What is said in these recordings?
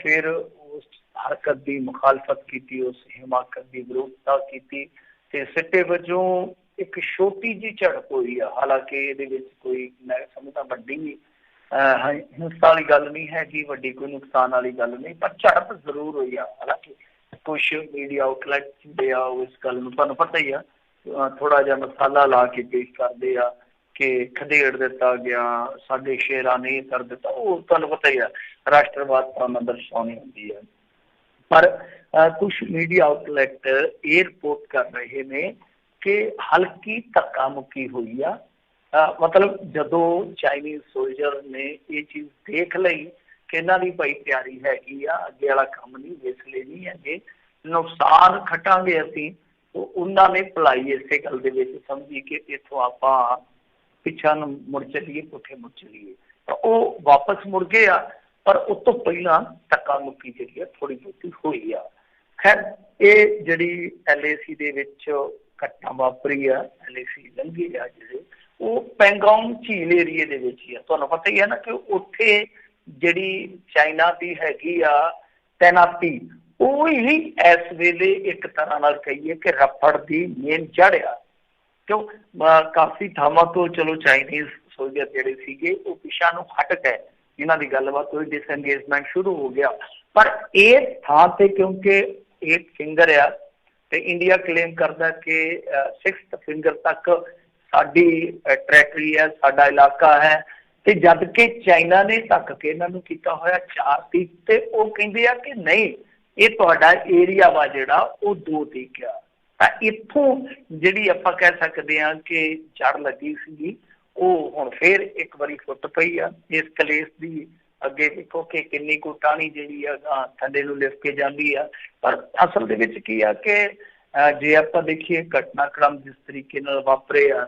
फिर उस हरकत की मुखालफत की, उस हिमाकत की विरोधता की, सिट्टे वजों एक छोटी जी झड़प हुई है। हालांकि ये कोई मैं समझदा वड्डी हिंसा वाली गल नहीं हैगी, वड्डी कोई नुकसान वाली गल नहीं, पर झड़प जरूर हुई है। हालांकि कुछ मीडिया आउटलैट जिहड़े आ इस गल नूं तुहानूं पता ही आ थोड़ा जिहा मसाला ला के पेश करदे आ कि खदेड़ दिता गया, साडे शेरां ने कर दिता, वो तुहानूं पता ही है राष्ट्रवाद भावना दर्शाउणी हुंदी है। पर कुछ मीडिया आउटलैट ये रिपोर्ट कर रहे हैं कि हल्की धक्का मुक्की हुई आ। मतलब जदों चाइनीज सोल्जर ने ये चीज़ देख लई कि इन्हां दी भाई तैयारी हैगी आ, अगे वाला काम नहीं विसले नहीं है, नुकसान खटांगे असीं, तो उन्होंने भलाई इसे गल दे विच समझी कि इथों आपां पिछा मुड़ चलीए, पुठे मुड़ चलीए, तो वो वापस मुड़ गए आ। पर उस तो पहला धक्का मुक्की जी थोड़ी बहुती हुई आ। खैर ये जी LAC दे विच घटना वापरी आ, LAC लंघे आ जिहड़े वो पैंगोंग झील एरिए दे विच ही आ। तुहानूं पता ही है ना कि उत्थे जिहड़ी चाइना की हैगी आ तैनाती, वो ही इस वेले एक तरह नाल कहिए कि रफड़ की मेन जड़ आ। क्यों काफ़ी थावां तो चलो चाइनीज सोल्जर जिहड़े सीगे वो पिछा नूं हट गए, इन्हां दी गलबात होई, डिसएंगेजमेंट शुरू हो गया। पर इस थां ते क्योंकि एक फिंगर आ ते इंडिया क्लेम करदा कि 6th फिंगर तक साडी टैरेटरी है, साडा इलाका है, ते जद कि चाइना ने ढक के इन्हां नूं कीता होया 4 तरीक ते वो कहिंदे आ कि नहीं ये तुहाडा एरिया वा जिहड़ा वो 2 तरीक आ। तां इत्थों जिहड़ी आपां कह सकदे हां कि जड़ लगी सीगी वो हुण फिर एक बारी फुट पई आ। इस कलेश दी अगे देखो कि किन्नी को टाणी जिहड़ी आ थल्ले नूं लिफ के जांदी आ। पर असल दे विच की आ कि जे आपां देखीए घटनाक्रम जिस तरीके नाल वापरे आ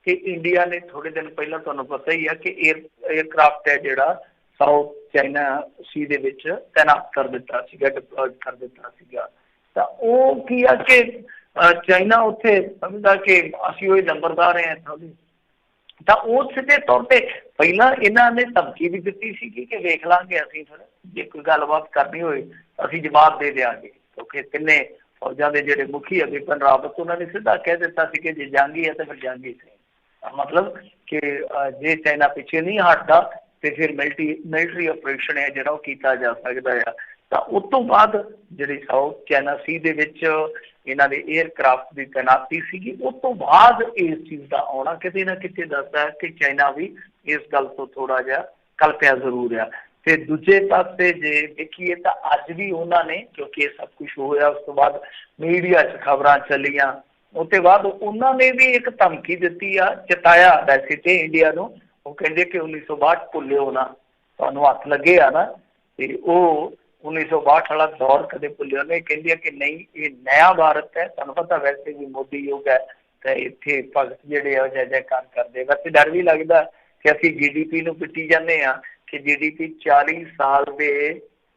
कि इंडिया ने थोड़े दिन पहला तुहानूं पता ही है कि एयरक्राफ्ट है जिहड़ा साउथ चाइना सी दे विच तैनात कर दिता सीगा, डिप्लॉयड कर दिता सीगा। तां वो की आ कि चाइना उत्थे समझदा कि असीं ओही नंबरदार हैं इत्थों दे। ਤਾਂ ਉਹ ਸਿੱਧੇ ਤੌਰ ਤੇ ਪਹਿਲਾਂ ਇਹਨਾਂ ਨੇ ਧਮਕੀ ਵੀ ਦਿੱਤੀ ਸੀ ਕਿ ਵੇਖ ਲਾਂਗੇ ਅਸੀਂ, ਫਿਰ ਜੇ ਕੋਈ ਗੱਲਬਾਤ ਕਰਨੀ ਹੋਏ ਅਸੀਂ ਜਵਾਬ ਦੇ ਦਿਆਂਗੇ, ਕਿਉਂਕਿ ਤਿੰਨੇ ਫੌਜਾਂ ਦੇ ਜਿਹੜੇ ਮੁਖੀ ਆ ਬਿਪਿਨ ਰਾਵਤ ਉਹਨਾਂ ਨੇ ਸਿੱਧਾ ਕਹਿ ਦਿੱਤਾ ਸੀ ਕਿ ਜੇ ਜੰਗੀ ਹੈ ਤਾਂ ਫਿਰ ਜੰਗੀ ਸੀ। मतलब कि जे चाइना पिछे नहीं हटता तो फिर मिलिटरी ऑपरेशन है जिहड़ा वो कीता जा सकदा है। तो उस तो बाद जिहड़ी साउथ चाइना सी दे विच इन्हां दे एयरक्राफ्ट की तैनाती सीगी, उस तो बाद इस चीज़ का आना किते ना किते दसदा है कि चाइना भी इस गल तो थोड़ा जिहा कल्पिया जरूर है। तो दूजे पासे जे देखिए तो अज भी उन्होंने क्योंकि सब कुछ होया उस तो बाद मीडिया च खबरां चलियां, उसके बाद उन्होंने भी एक धमकी दी आ, चताया वैसे तो इंडिया नूं, वो कहते कि 1962 भुलियो ना, तुहानूं हथ लगे आ ना, तो वो 1962 वाला दौर कदे भुलियो नहीं, कहते कि नहीं ये नया भारत है। तुहानूं पता वैसे भी मोदी योग है तो इत्थे भगत जिहड़े आ जय जयकार करदे, वैसे डर भी लगदा कि असीं GDP नूं पिट्टी जाने आ कि GDP 40 साल के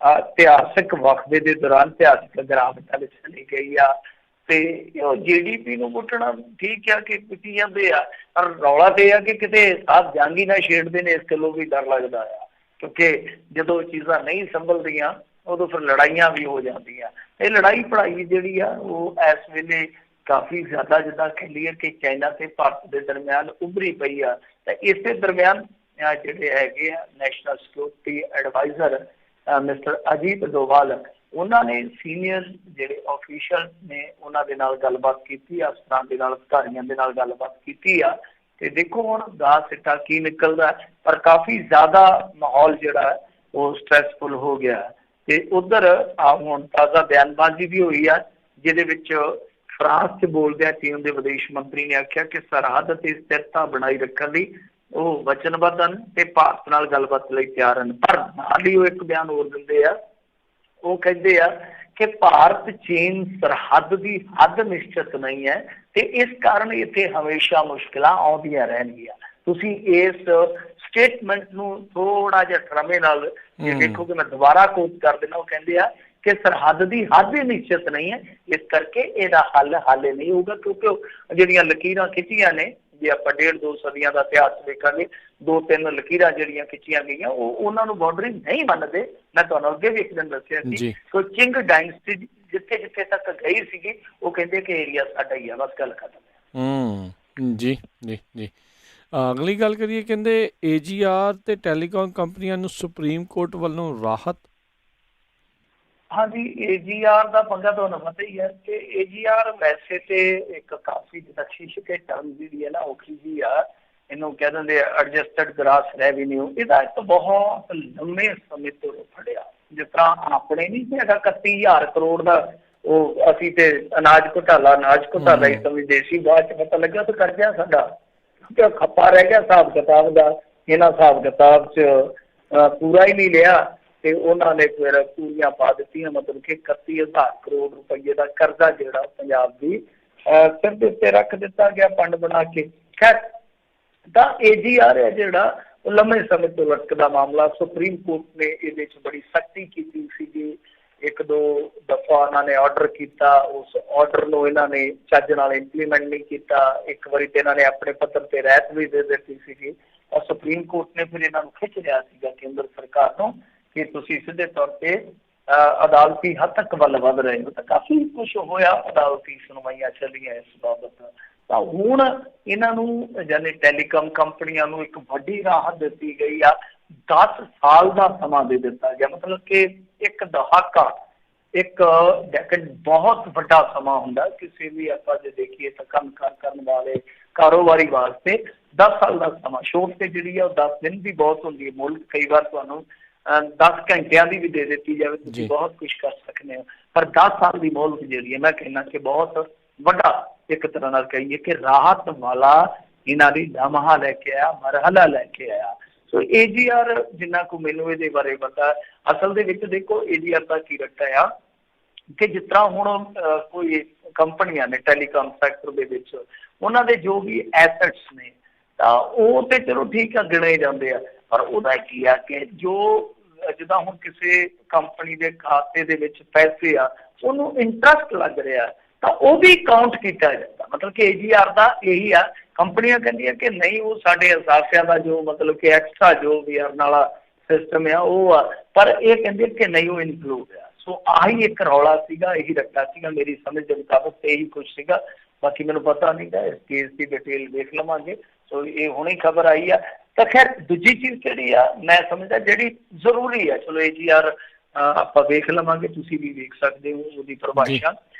इतिहासक वक्फे के दौरान इतिहासक गिरावट वाले चली गई आ। GDP नूं पुट्टना ठीक है कि पिटी जाते आ, पर रौला तो यह कि किते साहब जंग ही ना छेड़ते हैं, इस गलों भी डर लगता है क्योंकि जो चीज़ा नहीं संभलदियां उदों फिर लड़ाइयां भी हो जांदियां। ये लड़ाई पढ़ाई जिहड़ी आ वो इस वेले काफ़ी ज़्यादा जिद्दां कह लईए कि चाइना ते भारत के दरम्यान उभरी पई आ। ते इस दरम्यान जिहड़े हैगे आ national security adviser mister Ajit Doval उन्होंने सीनियर जिहड़े ऑफिशियल ने उन्होंने नाल गलबात की, अफसरां दे नाल अधिकारियों के नाल गलबात की आ। ते देखो हुण दा सिट्टा की निकलदा, पर काफ़ी ज़्यादा माहौल जिहड़ा है वो स्ट्रैसफुल हो गया। ते उधर हुण ताज़ा बयानबाजी भी हुई है जिहदे विच फ्रांस च बोलदे चीन के विदेश मंत्री ने आख्या कि सरहद ते स्थिरता बनाई रखने लई वो वचनबद्ध हन ते भारत नाल गलबात लई तैयार हन। पर नाल ही वो एक बयान होर दिंदे आ, वो कहते हैं कि भारत चीन सरहद की हद निश्चित नहीं है तो इस कारण इत्थे हमेशा मुश्किल आउंदियां रहणगियां। तुसीं इस स्टेटमेंट नूं थोड़ा जिहा ट्रमे नाल जे देखो कि मैं दोबारा कोट कर देना, वो कहते हैं कि सरहद की हद ही निश्चित नहीं है, इस करके इहदा हल हाले नहीं होगा क्योंकि जिहड़ियां लकीरां खिच्चियां ने ਜੇ ਆਪਾਂ 1.5-2 ਸਦੀਆਂ ਦਾ ਇਤਿਹਾਸ ਵੇਖਾਂਗੇ 2-3 ਲਕੀਰਾਂ ਜਿਹੜੀਆਂ ਖਿੱਚੀਆਂ ਗਈਆਂ ਉਹ ਉਹਨਾਂ ਨੂੰ ਬਾਰਡਰਿੰਗ ਨਹੀਂ ਮੰਨਦੇ। ਮੈਂ ਤੁਹਾਨੂੰ ਅੱਗੇ ਵੀ ਇੱਕ ਦਿਨ ਦੱਸਿਆ ਸੀ ਕਿ ਚਿੰਗ ਡਾਇਨਸਟੀ ਜਿੱਥੇ ਜਿੱਥੇ ਤੱਕ ਗਈ ਸੀਗੀ ਉਹ ਕਹਿੰਦੇ ਕਿ ਏਰੀਆ ਸਾਡਾ ਹੀ ਆ, ਬਸ ਗੱਲ ਖਤਮ। ਜੀ ਜੀ ਜੀ। ਅਗਲੀ ਗੱਲ ਕਰੀਏ, ਕਹਿੰਦੇ AGR ਤੇ ਟੈਲੀਕਾਮ ਕੰਪਨੀਆਂ ਨੂੰ ਸੁਪਰੀਮ ਕੋਰਟ ਵੱਲੋਂ ਰਾਹਤ। ਹਾਂਜੀ, AGR ਦਾ ਪੰਗਾ ਤੁਹਾਨੂੰ ਪਤਾ ਹੀ ਹੈ ਕਿ AGR ਵੈਸੇ ਤੇ ਇੱਕ ਕਾਫੀ ਜਿੱਦਾਂ ਸ਼ੀਸ਼ਕੇ ਟਰਮ ਜਿਹੜੀ ਹੈ ਨਾ ਔਖੀ ਜੀ ਆ, ਇਹਨੂੰ ਕਹਿ ਦਿੰਦੇ ਐਡਜਸਟਡ ਗ੍ਰਾਸ ਰੈਵਨਿਊ। ਇਹਦਾ ਇੱਕ ਬਹੁਤ ਲੰਮੇ ਸਮੇਂ ਤੋਂ ਫੜਿਆ, ਜਿਸ ਤਰ੍ਹਾਂ ਆਪਣੇ ਨਹੀਂ ਸੀ ਹੈਗਾ 31,000 ਕਰੋੜ ਦਾ ਉਹ ਅਸੀਂ ਤੇ ਅਨਾਜ ਘੁਟਾਲਾ ਹੀ ਸਮਝਦੇ ਸੀ। ਬਾਅਦ ਚ ਪਤਾ ਲੱਗਾ ਤਾਂ ਕਰਜ਼ਾ ਸਾਡਾ ਖੱਪਾ ਰਹਿ ਗਿਆ ਹਿਸਾਬ ਕਿਤਾਬ ਦਾ। ਇਹਨਾਂ ਹਿਸਾਬ ਕਿਤਾਬ ਚ ਪੂਰਾ ਹੀ ਨਹੀਂ ਲਿਆ ਤੇ ਉਹਨਾਂ ਨੇ ਫਿਰ ਪੂਰੀਆਂ ਪਾ ਦਿੱਤੀਆਂ, ਮਤਲਬ ਕਿ 31,000 ਕਰੋੜ ਰੁਪਈਏ ਦਾ ਕਰਜ਼ਾ ਜਿਹੜਾ ਪੰਜਾਬ ਦੀ ਸਿਰ ਦੇ ਉੱਤੇ ਰੱਖ ਦਿੱਤਾ ਗਿਆ ਫੰਡ ਬਣਾ ਕੇ। ਖੈਰ, ਤਾਂ AGR ਹੈ ਜਿਹੜਾ ਉਹ ਲੰਮੇ ਸਮੇਂ ਤੋਂ ਲਟਕਦਾ ਮਾਮਲਾ। ਸੁਪਰੀਮ ਕੋਰਟ ਨੇ ਇਹਦੇ 'ਚ ਬੜੀ ਸਖਤੀ ਕੀਤੀ ਸੀਗੀ, 1-2 ਦਫਾ ਉਹਨਾਂ ਨੇ ਆਰਡਰ ਕੀਤਾ, ਉਸ ਆਰਡਰ ਨੂੰ ਇਹਨਾਂ ਨੇ ਚੱਜ ਨਾਲ ਇੰਪਲੀਮੈਂਟ ਨਹੀਂ ਕੀਤਾ। ਇੱਕ ਵਾਰੀ ਤੇ ਇਹਨਾਂ ਨੇ ਆਪਣੇ ਪੱਤਰ ਤੇ ਰਹਿਤ ਵੀ ਦੇ ਦਿੱਤੀ ਸੀਗੀ ਔਰ ਸੁਪਰੀਮ ਕੋਰਟ ਨੇ ਫਿਰ ਇਹਨਾਂ ਨੂੰ ਖਿੱਚ ਰਿਹਾ ਸੀਗਾ ਕੇਂਦਰ ਸਰਕਾਰ ਨੂੰ ਕਿ ਤੁਸੀਂ ਸਿੱਧੇ ਤੌਰ ਤੇ ਅਦਾਲਤੀ ਹੱਦ ਤੱਕ ਵੱਲ ਵੱਧ ਰਹੇ ਹੋ। ਤਾਂ ਕਾਫੀ ਕੁਛ ਹੋਇਆ, ਅਦਾਲਤੀ ਸੁਣਵਾਈਆਂ ਚੱਲੀਆਂ ਇਸ ਬਾਬਤ। ਤਾਂ ਹੁਣ ਇਹਨਾਂ ਨੂੰ ਯਾਨੀ ਟੈਲੀਕਾਮ ਕੰਪਨੀਆਂ ਨੂੰ ਇੱਕ ਵੱਡੀ ਰਾਹਤ ਦਿੱਤੀ ਗਈ ਆ। 10 ਸਾਲ ਦਾ ਸਮਾਂ ਦੇ ਦਿੱਤਾ ਗਿਆ, ਮਤਲਬ ਕਿ ਇੱਕ ਦਹਾਕਾ, ਇੱਕ ਡੈਕੇਡ ਬਹੁਤ ਵੱਡਾ ਸਮਾਂ ਹੁੰਦਾ ਕਿਸੇ ਵੀ ਆਪਾਂ ਜੇ ਦੇਖੀਏ ਤਾਂ ਕੰਮਕਾਰ ਕਰਨ ਵਾਲੇ ਕਾਰੋਬਾਰੀ ਵਾਸਤੇ। 10 ਸਾਲ ਦਾ ਸਮਾਂ, ਛੋਟ ਤੇ ਜਿਹੜੀ ਆ ਉਹ 10 ਦਿਨ ਵੀ ਬਹੁਤ ਹੁੰਦੀ ਹੈ। ਮੁੱਲ ਕਈ ਵਾਰ ਤੁਹਾਨੂੰ 10 ਘੰਟਿਆਂ ਦੀ ਵੀ ਦੇ ਦਿੱਤੀ ਜਾਵੇ, ਤੁਸੀਂ ਬਹੁਤ ਕੁਛ ਕਰ ਸਕਦੇ ਹੋ। ਪਰ 10 ਸਾਲ ਦੀ ਮੁੱਲ ਜਿਹੜੀ ਹੈ ਮੈਂ ਕਹਿਣਾ ਕਿ ਬਹੁਤ ਵੱਡਾ ਇੱਕ ਤਰ੍ਹਾਂ ਨਾਲ ਕਹੀਏ ਕਿ ਰਾਹਤ ਵਾਲਾ ਇਹਨਾਂ ਦੀ ਲਮਹਾ ਲੈ ਕੇ ਆਇਆ, ਮਰਹਲਾ ਲੈ ਕੇ ਆਇਆ। ਸੋ AGR ਜਿੰਨਾ ਕੁ ਮੈਨੂੰ ਇਹਦੇ ਬਾਰੇ ਪਤਾ, ਅਸਲ ਦੇ ਵਿੱਚ ਦੇਖੋ AGR ਦਾ ਕੀ ਰੱਟਾ ਆ ਕਿ ਜਿਸ ਤਰ੍ਹਾਂ ਹੁਣ ਕੋਈ ਕੰਪਨੀਆਂ ਨੇ ਟੈਲੀਕਾਮ ਸੈਕਟਰ ਦੇ ਵਿੱਚ ਉਹਨਾਂ ਦੇ ਜੋ ਵੀ ਐਸੈਟਸ ਨੇ ਤਾਂ ਉਹ ਤੇ ਚਲੋ ਠੀਕ ਆ, ਗਿਣੇ ਜਾਂਦੇ ਆ। ਪਰ ਉਹਦਾ ਕੀ ਆ ਕਿ ਜੋ ਜਿੱਦਾਂ ਹੁਣ ਕਿਸੇ ਕੰਪਨੀ ਦੇ ਖਾਤੇ ਦੇ ਵਿੱਚ ਪੈਸੇ ਆ ਉਹਨੂੰ ਇੰਟਰਸਟ ਲੱਗ ਰਿਹਾ ਤਾਂ ਉਹ ਵੀ ਕਾਊਂਟ ਕੀਤਾ ਜਾਂਦਾ। ਮਤਲਬ ਕਿ AGR ਦਾ ਇਹੀ ਆ, ਕੰਪਨੀਆਂ ਕਹਿੰਦੀਆਂ ਕਿ ਨਹੀਂ ਉਹ ਸਾਡੇ ਅਸਾਸਿਆਂ ਦਾ ਜੋ ਮਤਲਬ ਕਿ ਐਕਸਟਰਾ ਜੋ ਵੀ ਅਰਨ ਵਾਲਾ ਸਿਸਟਮ ਆ ਉਹ ਆ, ਪਰ ਇਹ ਕਹਿੰਦੇ ਕਿ ਨਹੀਂ ਉਹ ਇਨਕਲੂਡ ਆ। ਸੋ ਆਹੀ ਇੱਕ ਰੌਲਾ ਸੀਗਾ, ਇਹੀ ਰੱਟਾ ਸੀਗਾ, ਮੇਰੀ ਸਮਝ ਦੇ ਮੁਤਾਬਕ ਤੇ ਇਹੀ ਕੁਛ ਸੀਗਾ। ਬਾਕੀ ਮੈਨੂੰ ਪਤਾ ਨਹੀਂ ਗਾ, ਇਸ ਕੇਸ ਦੀ ਡਿਟੇਲ ਦੇਖ ਲਵਾਂਗੇ। ਸੋ ਇਹ ਹੁਣੇ ਖਬਰ ਆਈ ਆ। ਤਾਂ ਖੈਰ ਦੂਜੀ ਚੀਜ਼ ਜਿਹੜੀ ਆ ਮੈਂ ਸਮਝਦਾ ਜਿਹੜੀ ਜ਼ਰੂਰੀ ਆ, ਚਲੋ AGR ਆਪਾਂ ਵੇਖ ਲਵਾਂਗੇ, ਤੁਸੀਂ ਵੀ ਵੇਖ ਸਕਦੇ ਹੋ ਉਹਦੀ ਪਰਿਭਾਸ਼ਾ।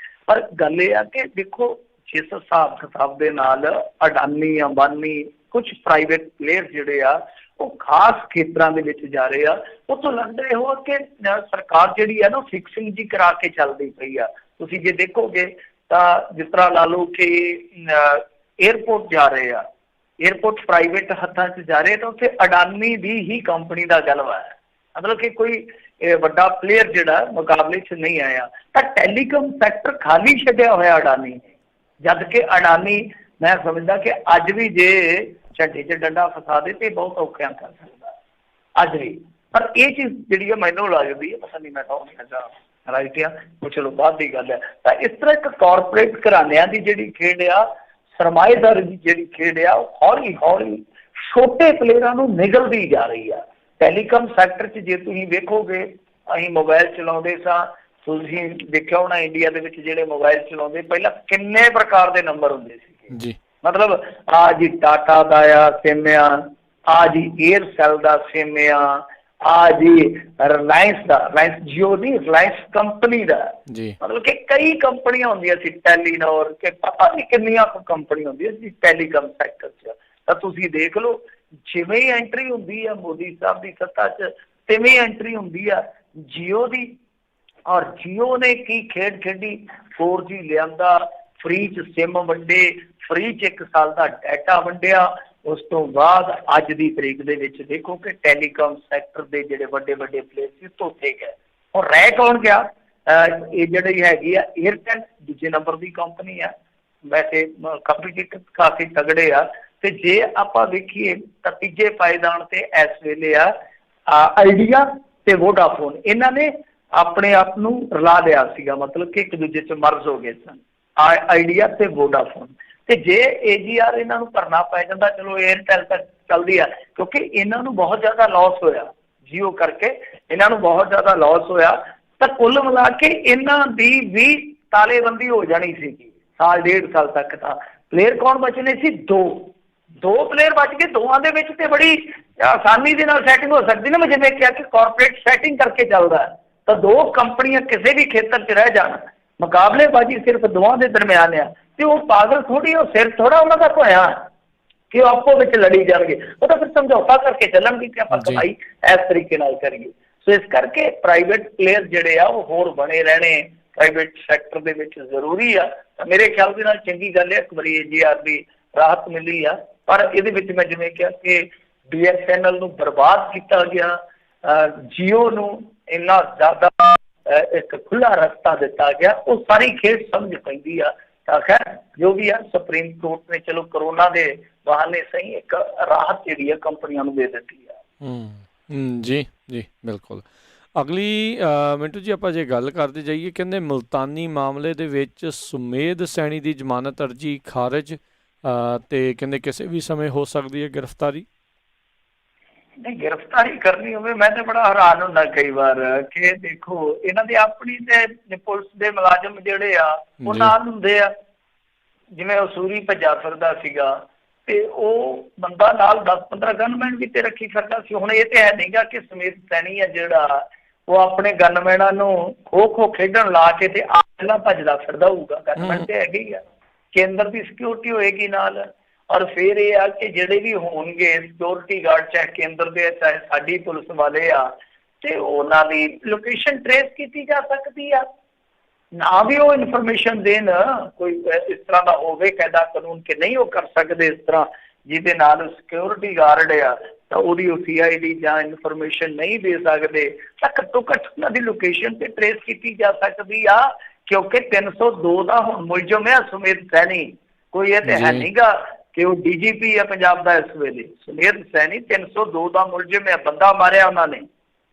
ਪਰ ਗੱਲ ਇਹ ਆ ਕਿ ਦੇਖੋ ਜਿਸ ਹਿਸਾਬ ਕਿਤਾਬ ਦੇ ਨਾਲ ਅਡਾਨੀ, ਅੰਬਾਨੀ, ਕੁਛ ਪ੍ਰਾਈਵੇਟ ਪਲੇਅਰ ਜਿਹੜੇ ਆ ਉਹ ਖਾਸ ਖੇਤਰਾਂ ਦੇ ਵਿੱਚ ਜਾ ਰਹੇ ਆ, ਉੱਥੋਂ ਲੱਗ ਰਹੇ ਹੋ ਕਿ ਸਰਕਾਰ ਜਿਹੜੀ ਆ ਨਾ ਫਿਕਸਿੰਗ ਜੀ ਕਰਾ ਕੇ ਚੱਲਦੀ ਪਈ ਆ। ਤੁਸੀਂ ਜੇ ਦੇਖੋਗੇ ਤਾਂ ਜਿਸ ਤਰ੍ਹਾਂ ਲਾ ਲਓ ਕਿ ਏਅਰਪੋਰਟ ਜਾ ਰਹੇ ਆ, ਏਅਰਪੋਰਟ ਪ੍ਰਾਈਵੇਟ ਹੱਥਾਂ 'ਚ ਜਾ ਰਹੇ ਤਾਂ ਉੱਥੇ ਅਡਾਨੀ ਦੀ ਹੀ ਕੰਪਨੀ ਦਾ ਗਲਵਾ ਹੈ। ਮਤਲਬ ਕਿ ਕੋਈ ਵੱਡਾ ਪਲੇਅਰ ਜਿਹੜਾ ਮੁਕਾਬਲੇ 'ਚ ਨਹੀਂ ਆਇਆ। ਤਾਂ ਟੈਲੀਕਾਮ ਸੈਕਟਰ ਖਾਲੀ ਛੱਡਿਆ ਹੋਇਆ ਅਡਾਨੀ ਨੇ, ਜਦ ਕਿ ਅਡਾਨੀ ਮੈਂ ਸਮਝਦਾ ਕਿ ਅੱਜ ਵੀ ਜੇ ਝੰਡੇ 'ਚ ਡੰਡਾ ਫਸਾ ਦੇ ਤੇ ਬਹੁਤ ਔਖਿਆਂ ਕਰ ਸਕਦਾ ਅੱਜ ਵੀ। ਪਰ ਇਹ ਚੀਜ਼ ਜਿਹੜੀ ਆ ਮੈਨੂੰ ਲੱਗਦੀ ਹੈ, ਪਤਾ ਨਹੀਂ ਮੈਂ ਕਹੂੰ ਰਾਈਟ ਆ, ਉਹ ਚਲੋ ਬਾਅਦ ਦੀ ਗੱਲ ਹੈ। ਤਾਂ ਇਸ ਤਰ੍ਹਾਂ ਇੱਕ ਕਾਰਪੋਰੇਟ ਘਰਾਣਿਆਂ ਦੀ ਜਿਹੜੀ ਖੇਡ ਆ, ਸਰਮਾਏਦਾਰੀ ਦੀ ਜਿਹੜੀ ਖੇਡ ਆ, ਉਹ ਹੌਲੀ ਹੌਲੀ ਛੋਟੇ ਪਲੇਅਰਾਂ ਨੂੰ ਨਿਗਲਦੀ ਜਾ ਰਹੀ ਆ। ਟੈਲੀਕਾਮ ਸੈਕਟਰ 'ਚ ਜੇ ਤੁਸੀਂ ਵੇਖੋਗੇ, ਅਸੀਂ ਮੋਬਾਈਲ ਚਲਾਉਂਦੇ ਸਾਂ, ਤੁਸੀਂ ਦੇਖਿਆ ਹੋਣਾ ਇੰਡੀਆ ਦੇ ਵਿੱਚ ਜਿਹੜੇ ਮੋਬਾਈਲ ਚਲਾਉਂਦੇ ਪਹਿਲਾਂ ਕਿੰਨੇ ਪ੍ਰਕਾਰ ਦੇ ਨੰਬਰ ਹੁੰਦੇ ਸੀਗੇ। ਮਤਲਬ ਆ ਜੀ ਟਾਟਾ ਦਾ ਆ ਸਿਮ ਆ ਜੀ ਏਅਰਸੈਲ ਦਾ ਸਿਮ ਆ ਜੀ ਰਿਲਾਇੰਸ ਦਾ, ਰਿਲਾਇੰਸ ਜੀਓ ਦੀ ਰਿਲਾਇੰਸ ਕੰਪਨੀ ਦਾ। ਮਤਲਬ ਕਿ ਕਈ ਕੰਪਨੀਆਂ ਹੁੰਦੀਆਂ ਸੀ, ਟੈਲੀਨੋਰ, ਕਿ ਪਤਾ ਨਹੀਂ ਕਿੰਨੀਆਂ ਕੁ ਕੰਪਨੀ ਹੁੰਦੀਆਂ ਸੀ ਟੈਲੀਕਾਮ ਸੈਕਟਰ 'ਚ। ਤਾਂ ਤੁਸੀਂ ਦੇਖ ਲਓ ਜਿਵੇਂ ਹੀ ਐਂਟਰੀ ਹੁੰਦੀ ਆ ਮੋਦੀ ਸਾਹਿਬ ਦੀ ਸੱਤਾ 'ਚ, ਤਿਵੇਂ ਐਂਟਰੀ ਹੁੰਦੀ ਆ ਜੀਓ ਦੀ। ਔਰ ਜੀਓ ਨੇ ਕੀ ਖੇਡ ਖੇਡੀ, 4G ਲਿਆਂਦਾ, ਫ੍ਰੀ 'ਚ ਸਿਮ ਵੰਡੇ, ਫ੍ਰੀ 'ਚ 1 ਸਾਲ ਦਾ ਡਾਟਾ ਵੰਡਿਆ। ਉਸ ਤੋਂ ਬਾਅਦ ਅੱਜ ਦੀ ਤਰੀਕ ਦੇ ਵਿੱਚ ਦੇਖੋ ਕਿ ਟੈਲੀਕਾਮ ਸੈਕਟਰ ਦੇ ਜਿਹੜੇ ਵੱਡੇ ਵੱਡੇ ਪਲੇਅਰ ਸੀ ਧੋਤੇ ਗਏ। ਹੁਣ ਰਹਿ ਕੌਣ ਗਿਆ? ਇਹ ਜਿਹੜੀ ਹੈਗੀ ਆ ਏਅਰਟੈਲ, ਦੂਜੇ ਨੰਬਰ ਦੀ ਕੰਪਨੀ ਆ। ਵੈਸੇ ਕੰਪੀਟੀਟਰ ਕਾਫੀ ਤਗੜੇ ਆ। ਤੇ ਜੇ ਆਪਾਂ ਵੇਖੀਏ ਤਾਂ ਤੀਜੇ ਪਾਏਦਾਨ ਤੇ ਇਸ ਵੇਲੇ ਆ ਆਈਡੀਆ ਤੇ ਵੋਡਾਫੋਨ। ਇਹਨਾਂ ਨੇ ਆਪਣੇ ਆਪ ਨੂੰ ਰਲਾ ਲਿਆ ਸੀਗਾ, ਮਤਲਬ ਕਿ ਇੱਕ ਦੂਜੇ 'ਚ ਮਰਜ ਹੋ ਗਏ ਸਨ, ਆਈਡੀਆ ਤੇ ਵੋਡਾਫੋਨ। ਤੇ ਜੇ AGR ਇਹਨਾਂ ਨੂੰ ਭਰਨਾ ਪੈ ਜਾਂਦਾ, ਚਲੋ ਏਅਰਟੈਲ ਤੱਕ ਚੱਲਦੀ ਆ, ਕਿਉਂਕਿ ਇਹਨਾਂ ਨੂੰ ਬਹੁਤ ਜ਼ਿਆਦਾ ਲਾਸ ਹੋਇਆ ਜੀਓ ਕਰਕੇ, ਇਹਨਾਂ ਨੂੰ ਬਹੁਤ ਜ਼ਿਆਦਾ ਲਾਸ ਹੋਇਆ। ਤਾਂ ਕੁੱਲ ਮਿਲਾ ਕੇ ਇਹਨਾਂ ਦੀ ਵੀ ਤਾਲੇਬੰਦੀ ਹੋ ਜਾਣੀ ਸੀਗੀ ਸਾਲ 1.5 ਸਾਲ ਤੱਕ। ਤਾਂ ਪਲੇਅਰ ਕੌਣ ਬਚਣੇ ਸੀ? ਦੋ ਪਲੇਅਰ ਬਚ ਗਏ। ਦੋਵਾਂ ਦੇ ਵਿੱਚ ਤੇ ਬੜੀ ਆਸਾਨੀ ਦੇ ਨਾਲ ਸੈਟਿੰਗ ਹੋ ਸਕਦੀ ਨਾ। ਮੈਂ ਜਿਵੇਂ ਕਿਹਾ ਕਿ ਕਾਰਪੋਰੇਟ ਸੈਟਿੰਗ ਕਰਕੇ ਚੱਲਦਾ, ਤਾਂ ਦੋ ਕੰਪਨੀਆਂ ਕਿਸੇ ਵੀ ਖੇਤਰ 'ਚ ਰਹਿ ਜਾਣ, ਮੁਕਾਬਲੇਬਾਜ਼ੀ ਸਿਰਫ ਦੋਵਾਂ ਦੇ ਦਰਮਿਆਨ ਆ। ਤੇ ਉਹ ਪਾਗਲ ਥੋੜੀ, ਉਹ ਸਿਰ ਥੋੜਾ ਉਹਨਾਂ ਦਾ ਧੋਇਆ ਕਿ ਉਹ ਆਪੋ ਵਿੱਚ ਲੜੀ ਜਾਣਗੇ। ਉਹ ਤਾਂ ਫਿਰ ਸਮਝੌਤਾ ਕਰਕੇ ਚੱਲਣਗੇ ਕਿ ਆਪਾਂ ਕਮਾਈ ਇਸ ਤਰੀਕੇ ਨਾਲ ਕਰੀਏ। ਸੋ ਇਸ ਕਰਕੇ ਪ੍ਰਾਈਵੇਟ ਪਲੇਅਰ ਜਿਹੜੇ ਆ ਉਹ ਹੋਰ ਬਣੇ ਰਹਿਣੇ ਪ੍ਰਾਈਵੇਟ ਸੈਕਟਰ ਦੇ ਵਿੱਚ ਜ਼ਰੂਰੀ ਆ। ਤਾਂ ਮੇਰੇ ਖਿਆਲ ਦੇ ਨਾਲ ਚੰਗੀ ਗੱਲ ਹੈ, ਇੱਕ ਵਾਰੀ AGR ਦੀ ਰਾਹਤ ਮਿਲੀ ਆ। ਪਰ ਇਹਦੇ ਵਿੱਚ ਮੈਂ ਜਿਵੇਂ ਕਿਹਾ ਕਿ BSNL ਨੂੰ ਬਰਬਾਦ ਕੀਤਾ ਗਿਆ, ਜੀਓ ਨੂੰ ਇੰਨਾ ਜ਼ਿਆਦਾ ਇੱਕ ਖੁੱਲਾ ਰਸਤਾ ਦਿੱਤਾ ਗਿਆ, ਉਹ ਸਾਰੀ ਖੇਡ ਸਮਝ ਪੈਂਦੀ ਆ। ਤਾਂ ਖੈਰ ਜੋ ਵੀ ਆ, ਸੁਪਰੀਮ ਕੋਰਟ ਨੇ ਚਲੋ ਕਰੋਨਾ ਦੇ ਬਹਾਨੇ ਸਹੀ ਇੱਕ ਰਾਹਤ ਜਿਹੜੀ ਆ ਕੰਪਨੀਆਂ ਨੂੰ ਦੇ ਦਿੱਤੀ ਆ। ਜੀ ਜੀ ਬਿਲਕੁਲ। ਅਗਲੀ ਮਿੰਟੂ ਜੀ ਆਪਾਂ ਜੇ ਗੱਲ ਕਰਦੇ ਜਾਈਏ, ਕਹਿੰਦੇ ਮੁਲਤਾਨੀ ਮਾਮਲੇ ਦੇ ਵਿੱਚ ਸੁਮੇਧ ਸੈਣੀ ਦੀ ਜ਼ਮਾਨਤ ਅਰਜੀ ਖਾਰਜ, ਤੇ ਕਹਿੰਦੇ ਕਿਸੇ ਵੀ ਸਮੇਂ ਹੋ ਸਕਦੀ ਹੈ ਗ੍ਰਿਫਤਾਰੀ। ਨਹੀਂ, ਗ੍ਰਿਫਤਾਰੀ ਕਰਨੀ ਹੋਵੇ ਮੈਂ ਤਾਂ ਬੜਾ ਹੈਰਾਨ ਹੁੰਦਾ ਕਈ ਵਾਰ ਕਿ ਦੇਖੋ ਇਹਨਾਂ ਦੀ ਆਪਣੀ ਤੇ ਪੁਲਿਸ ਦੇ ਮੁਲਾਜ਼ਮ ਜਿਹੜੇ ਆ ਉਹ ਨਾਲ ਹੁੰਦੇ ਆ। ਜਿਵੇਂ ਉਸੂਰੀ ਭੱਜਾ ਫਿਰਦਾ ਸੀਗਾ ਤੇ ਉਹ ਬੰਦਾ ਨਾਲ 10-15 ਗਨਮੈਨ ਵੀ ਤੇ ਰੱਖੀ ਫਿਰਦਾ ਸੀ। ਹੁਣ ਇਹ ਤੇ ਹੈ ਨਹੀਂਗਾ ਕਿ ਸੁਮੇਧ ਸੈਣੀ ਆ ਜਿਹੜਾ ਉਹ ਆਪਣੇ ਗਨਮੈਨਾਂ ਨੂੰ ਖੋ ਖੇਡਣ ਲਾ ਕੇ ਤੇ ਪਹਿਲਾਂ ਭੱਜਦਾ ਫਿਰਦਾ ਹੋਊਗਾ। ਗਨਮੈਨ ਤੇ ਹੈਗੇ ਹੀ ਆ, ਕੇਂਦਰ ਦੀ ਸਿਕਿਉਰਿਟੀ ਹੋਏਗੀ ਨਾਲ। ਔਰ ਫਿਰ ਇਹ ਆ ਕਿ ਜਿਹੜੇ ਵੀ ਹੋਣਗੇ ਸਿਕਿਉਰਿਟੀ ਗਾਰਡ, ਚਾਹੇ ਕੇਂਦਰ ਦੇ ਚਾਹੇ ਸਾਡੀ ਪੁਲਿਸ ਵਾਲੇ ਆ, ਤੇ ਉਹਨਾਂ ਦੀ ਲੋਕੇਸ਼ਨ ਟਰੇਸ ਕੀਤੀ ਜਾ ਸਕਦੀ ਆ। ਨਾ ਵੀ ਉਹ ਇਨਫੋਰਮੇਸ਼ਨ ਦੇਣ, ਕੋਈ ਇਸ ਤਰ੍ਹਾਂ ਦਾ ਹੋਵੇ ਕਾਇਦਾ ਕਾਨੂੰਨ ਕਿ ਨਹੀਂ ਉਹ ਕਰ ਸਕਦੇ ਇਸ ਤਰ੍ਹਾਂ, ਜਿਹਦੇ ਨਾਲ ਸਿਕਿਉਰਿਟੀ ਗਾਰਡ ਆ ਤਾਂ ਉਹਦੀ ਉਹ CID ਜਾਂ ਇਨਫੋਰਮੇਸ਼ਨ ਨਹੀਂ ਦੇ ਸਕਦੇ, ਤਾਂ ਘੱਟੋ ਘੱਟ ਉਹਨਾਂ ਦੀ ਲੋਕੇਸ਼ਨ ਤੇ ਟਰੇਸ ਕੀਤੀ ਜਾ ਸਕਦੀ ਆ। ਕਿਉਂਕਿ 302 ਦਾ ਹੁਣ ਮੁਲਜ਼ਮ ਹੈ ਸੁਮੇਧ ਸੈਣੀ, ਕੋਈ ਇਹ ਤੇ ਹੈ ਨਹੀਂਗਾ ਕਿ ਉਹ DGP ਆ ਪੰਜਾਬ ਦਾ ਇਸ ਵੇਲੇ। ਸੁਮੇਧ ਸੈਣੀ 302 ਦਾ ਮੁਲਜ਼ਮ ਹੈ, ਬੰਦਾ ਮਾਰਿਆ ਉਹਨਾਂ ਨੇ।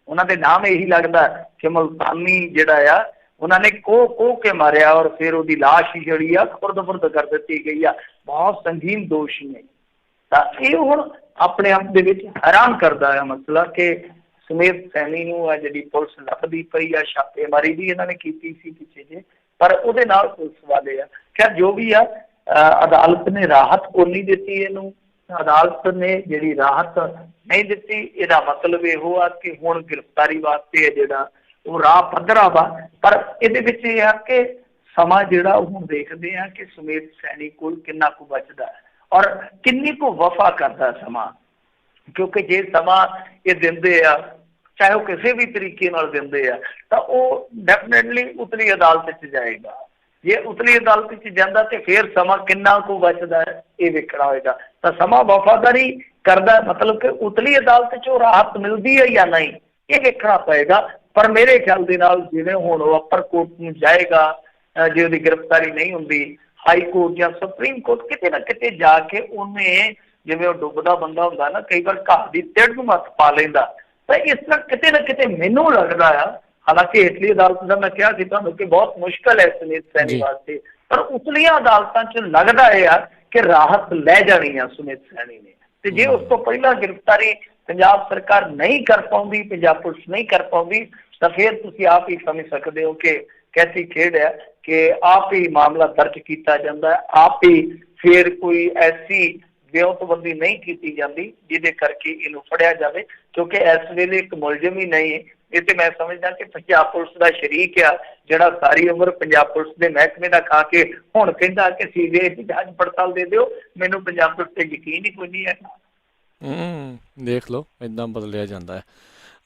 ਉਹਨਾਂ ਦੇ ਨਾਮ ਇਹੀ ਲੱਗਦਾ ਕਿ ਮੁਲਤਾਨੀ ਜਿਹੜਾ ਆ ਉਹਨਾਂ ਨੇ ਕੋਹ ਕੇ ਮਾਰਿਆ, ਔਰ ਫਿਰ ਉਹਦੀ ਲਾਸ਼ ਹੀ ਜਿਹੜੀ ਆ ਖੁਰਦ-ਫੁਰਦ ਕਰ ਦਿੱਤੀ ਗਈ ਆ। ਬਹੁਤ ਸੰਗੀਨ ਦੋਸ਼ ਨੇ। ਤਾਂ ਇਹ ਹੁਣ ਆਪਣੇ ਆਪ ਦੇ ਵਿੱਚ ਹੈਰਾਨ ਕਰਦਾ ਹੈ ਮਸਲਾ ਕਿ ਸੁਮੇਧ ਸੈਣੀ ਨੂੰ ਆ ਜਿਹੜੀ ਪੁਲਿਸ ਲੱਭਦੀ ਪਈ ਆ, ਛਾਪੇਮਾਰੀ ਵੀ ਇਹਨਾਂ ਨੇ ਕੀਤੀ ਸੀ ਪਿੱਛੇ ਜੇ, ਪਰ ਉਹਦੇ ਨਾਲ ਪੁਲਿਸ ਵਾਲੇ ਆ। ਖੈਰ ਜੋ ਵੀ ਆ, ਅਦਾਲਤ ਨੇ ਰਾਹਤ ਨਹੀਂ ਦਿੱਤੀ ਇਹਨੂੰ। ਅਦਾਲਤ ਨੇ ਜਿਹੜੀ ਰਾਹਤ ਨਹੀਂ ਦਿੱਤੀ, ਇਹਦਾ ਮਤਲਬ ਇਹੋ ਆ ਕਿ ਹੁਣ ਗ੍ਰਿਫਤਾਰੀ ਵਾਸਤੇ ਜਿਹੜਾ ਉਹ ਰਾਹ ਪੱਧਰਾ ਵਾ। ਪਰ ਇਹਦੇ ਵਿੱਚ ਇਹ ਆ ਕਿ ਸਮਾਂ ਜਿਹੜਾ ਉਹ ਹੁਣ ਦੇਖਦੇ ਆ ਕਿ ਸੁਮੇਧ ਸੈਣੀ ਕੋਲ ਕਿੰਨਾ ਕੁ ਬਚਦਾ ਹੈ ਔਰ ਕਿੰਨੀ ਕੁ ਵਫਾ ਕਰਦਾ ਸਮਾਂ। ਕਿਉਂਕਿ ਜੇ ਸਮਾਂ ਇਹ ਦਿੰਦੇ ਆ, ਚਾਹੇ ਉਹ ਕਿਸੇ ਵੀ ਤਰੀਕੇ ਨਾਲ ਦਿੰਦੇ ਆ, ਤਾਂ ਉਹ ਡੈਫੀਨੇਟਲੀ ਉਤਲੀ ਅਦਾਲਤ 'ਚ ਜਾਏਗਾ। ਜੇ ਉਤਲੀ ਅਦਾਲਤ 'ਚ ਜਾਂਦਾ ਤੇ ਫਿਰ ਸਮਾਂ ਕਿੰਨਾ ਕੁ ਬਚਦਾ ਹੈ ਇਹ ਵੇਖਣਾ ਹੋਏਗਾ। ਤਾਂ ਸਮਾਂ ਵਫਾਦਾਰੀ ਕਰਦਾ, ਮਤਲਬ ਕਿ ਉਤਲੀ ਅਦਾਲਤ 'ਚ ਉਹ ਰਾਹਤ ਮਿਲਦੀ ਹੈ ਜਾਂ ਨਹੀਂ, ਇਹ ਵੇਖਣਾ ਪਏਗਾ। ਪਰ ਮੇਰੇ ਖਿਆਲ ਦੇ ਨਾਲ ਜਿਵੇਂ ਹੁਣ ਉਹ ਅੱਪਰ ਕੋਰਟ ਨੂੰ ਜਾਏਗਾ, ਜੇ ਉਹਦੀ ਗ੍ਰਿਫਤਾਰੀ ਨਹੀਂ ਹੁੰਦੀ, ਹਾਈ ਕੋਰਟ ਜਾਂ ਸੁਪਰੀਮ ਕੋਰਟ ਕਿਤੇ ਨਾ ਕਿਤੇ ਜਾ ਕੇ ਉਹਨੇ, ਜਿਵੇਂ ਉਹ ਡੁੱਬਦਾ ਬੰਦਾ ਹੁੰਦਾ ਨਾ ਕਈ ਵਾਰ ਘਾਹ ਦੀ ਤਿੜ ਨੂੰ ਮੱਥ ਪਾ ਲੈਂਦਾ, ਤਾਂ ਇਸ ਤਰ੍ਹਾਂ ਕਿਤੇ ਨਾ ਕਿਤੇ ਮੈਨੂੰ ਲੱਗਦਾ ਆ, ਹਾਲਾਂਕਿ ਹੇਠਲੀ ਅਦਾਲਤ ਦਾ ਮੈਂ ਕਿਹਾ ਸੀ ਤੁਹਾਨੂੰ ਕਿ ਬਹੁਤ ਮੁਸ਼ਕਲ ਹੈ ਸੁਮੇਧ ਸੈਣੀ ਵਾਸਤੇ, ਪਰ ਉਤਲੀਆਂ ਅਦਾਲਤਾਂ 'ਚ ਲੱਗਦਾ ਇਹ ਆ ਕਿ ਰਾਹਤ ਲੈ ਜਾਣੀ ਆ ਸੁਮੇਧ ਸੈਣੀ ਨੇ। ਤੇ ਜੇ ਉਸ ਤੋਂ ਪਹਿਲਾਂ ਗ੍ਰਿਫਤਾਰੀ ਪੰਜਾਬ ਸਰਕਾਰ ਨਹੀਂ ਕਰ ਪਾਉਂਦੀ, ਪੰਜਾਬ ਪੁਲਿਸ ਨਹੀਂ ਕਰ ਪਾਉਂਦੀ, ਤਾਂ ਫਿਰ ਤੁਸੀਂ ਆਪ ਹੀ ਸਮਝ ਸਕਦੇ ਹੋ ਕਿ ਕੈਸੀ ਖੇਡ ਹੈ ਕਿ ਆਪ ਹੀ ਮਾਮਲਾ ਦਰਜ ਕੀਤਾ ਜਾਂਦਾ ਹੈ, ਆਪ ਹੀ ਫਿਰ ਕੋਈ ਐਸੀ ਵਿਉਂਤਬੰਦੀ ਨਹੀਂ ਕੀਤੀ ਜਾਂਦੀ ਜਿਹਦੇ ਕਰਕੇ ਇਹਨੂੰ ਫੜਿਆ ਜਾਵੇ। ਕਿਉਂਕਿ ਇਸ ਵੇਲੇ ਇੱਕ ਮੁਲਜ਼ਮ ਹੀ ਨਹੀਂ, ਇਹ ਤੇ ਮੈਂ ਸਮਝਦਾ ਕਿ ਪੰਜਾਬ ਪੁਲਿਸ ਦਾ ਸ਼ਰੀਕ ਆ ਜਿਹੜਾ ਸਾਰੀ ਉਮਰ ਪੰਜਾਬ ਪੁਲਿਸ ਦੇ ਮਹਿਕਮੇ ਦਾ ਖਾ ਕੇ ਹੁਣ ਕਹਿੰਦਾ ਕਿ CBI ਦੀ ਜਾਂਚ ਪੜਤਾਲ ਦੇ ਦਿਓ, ਮੈਨੂੰ ਪੰਜਾਬ ਪੁਲਿਸ ਤੇ ਯਕੀਨ ਹੀ ਕੋਈ ਨਹੀਂ ਹੈ। ਦੇਖ ਲਓ ਇੱਦਾਂ ਬਦਲਿਆ ਜਾਂਦਾ ਹੈ।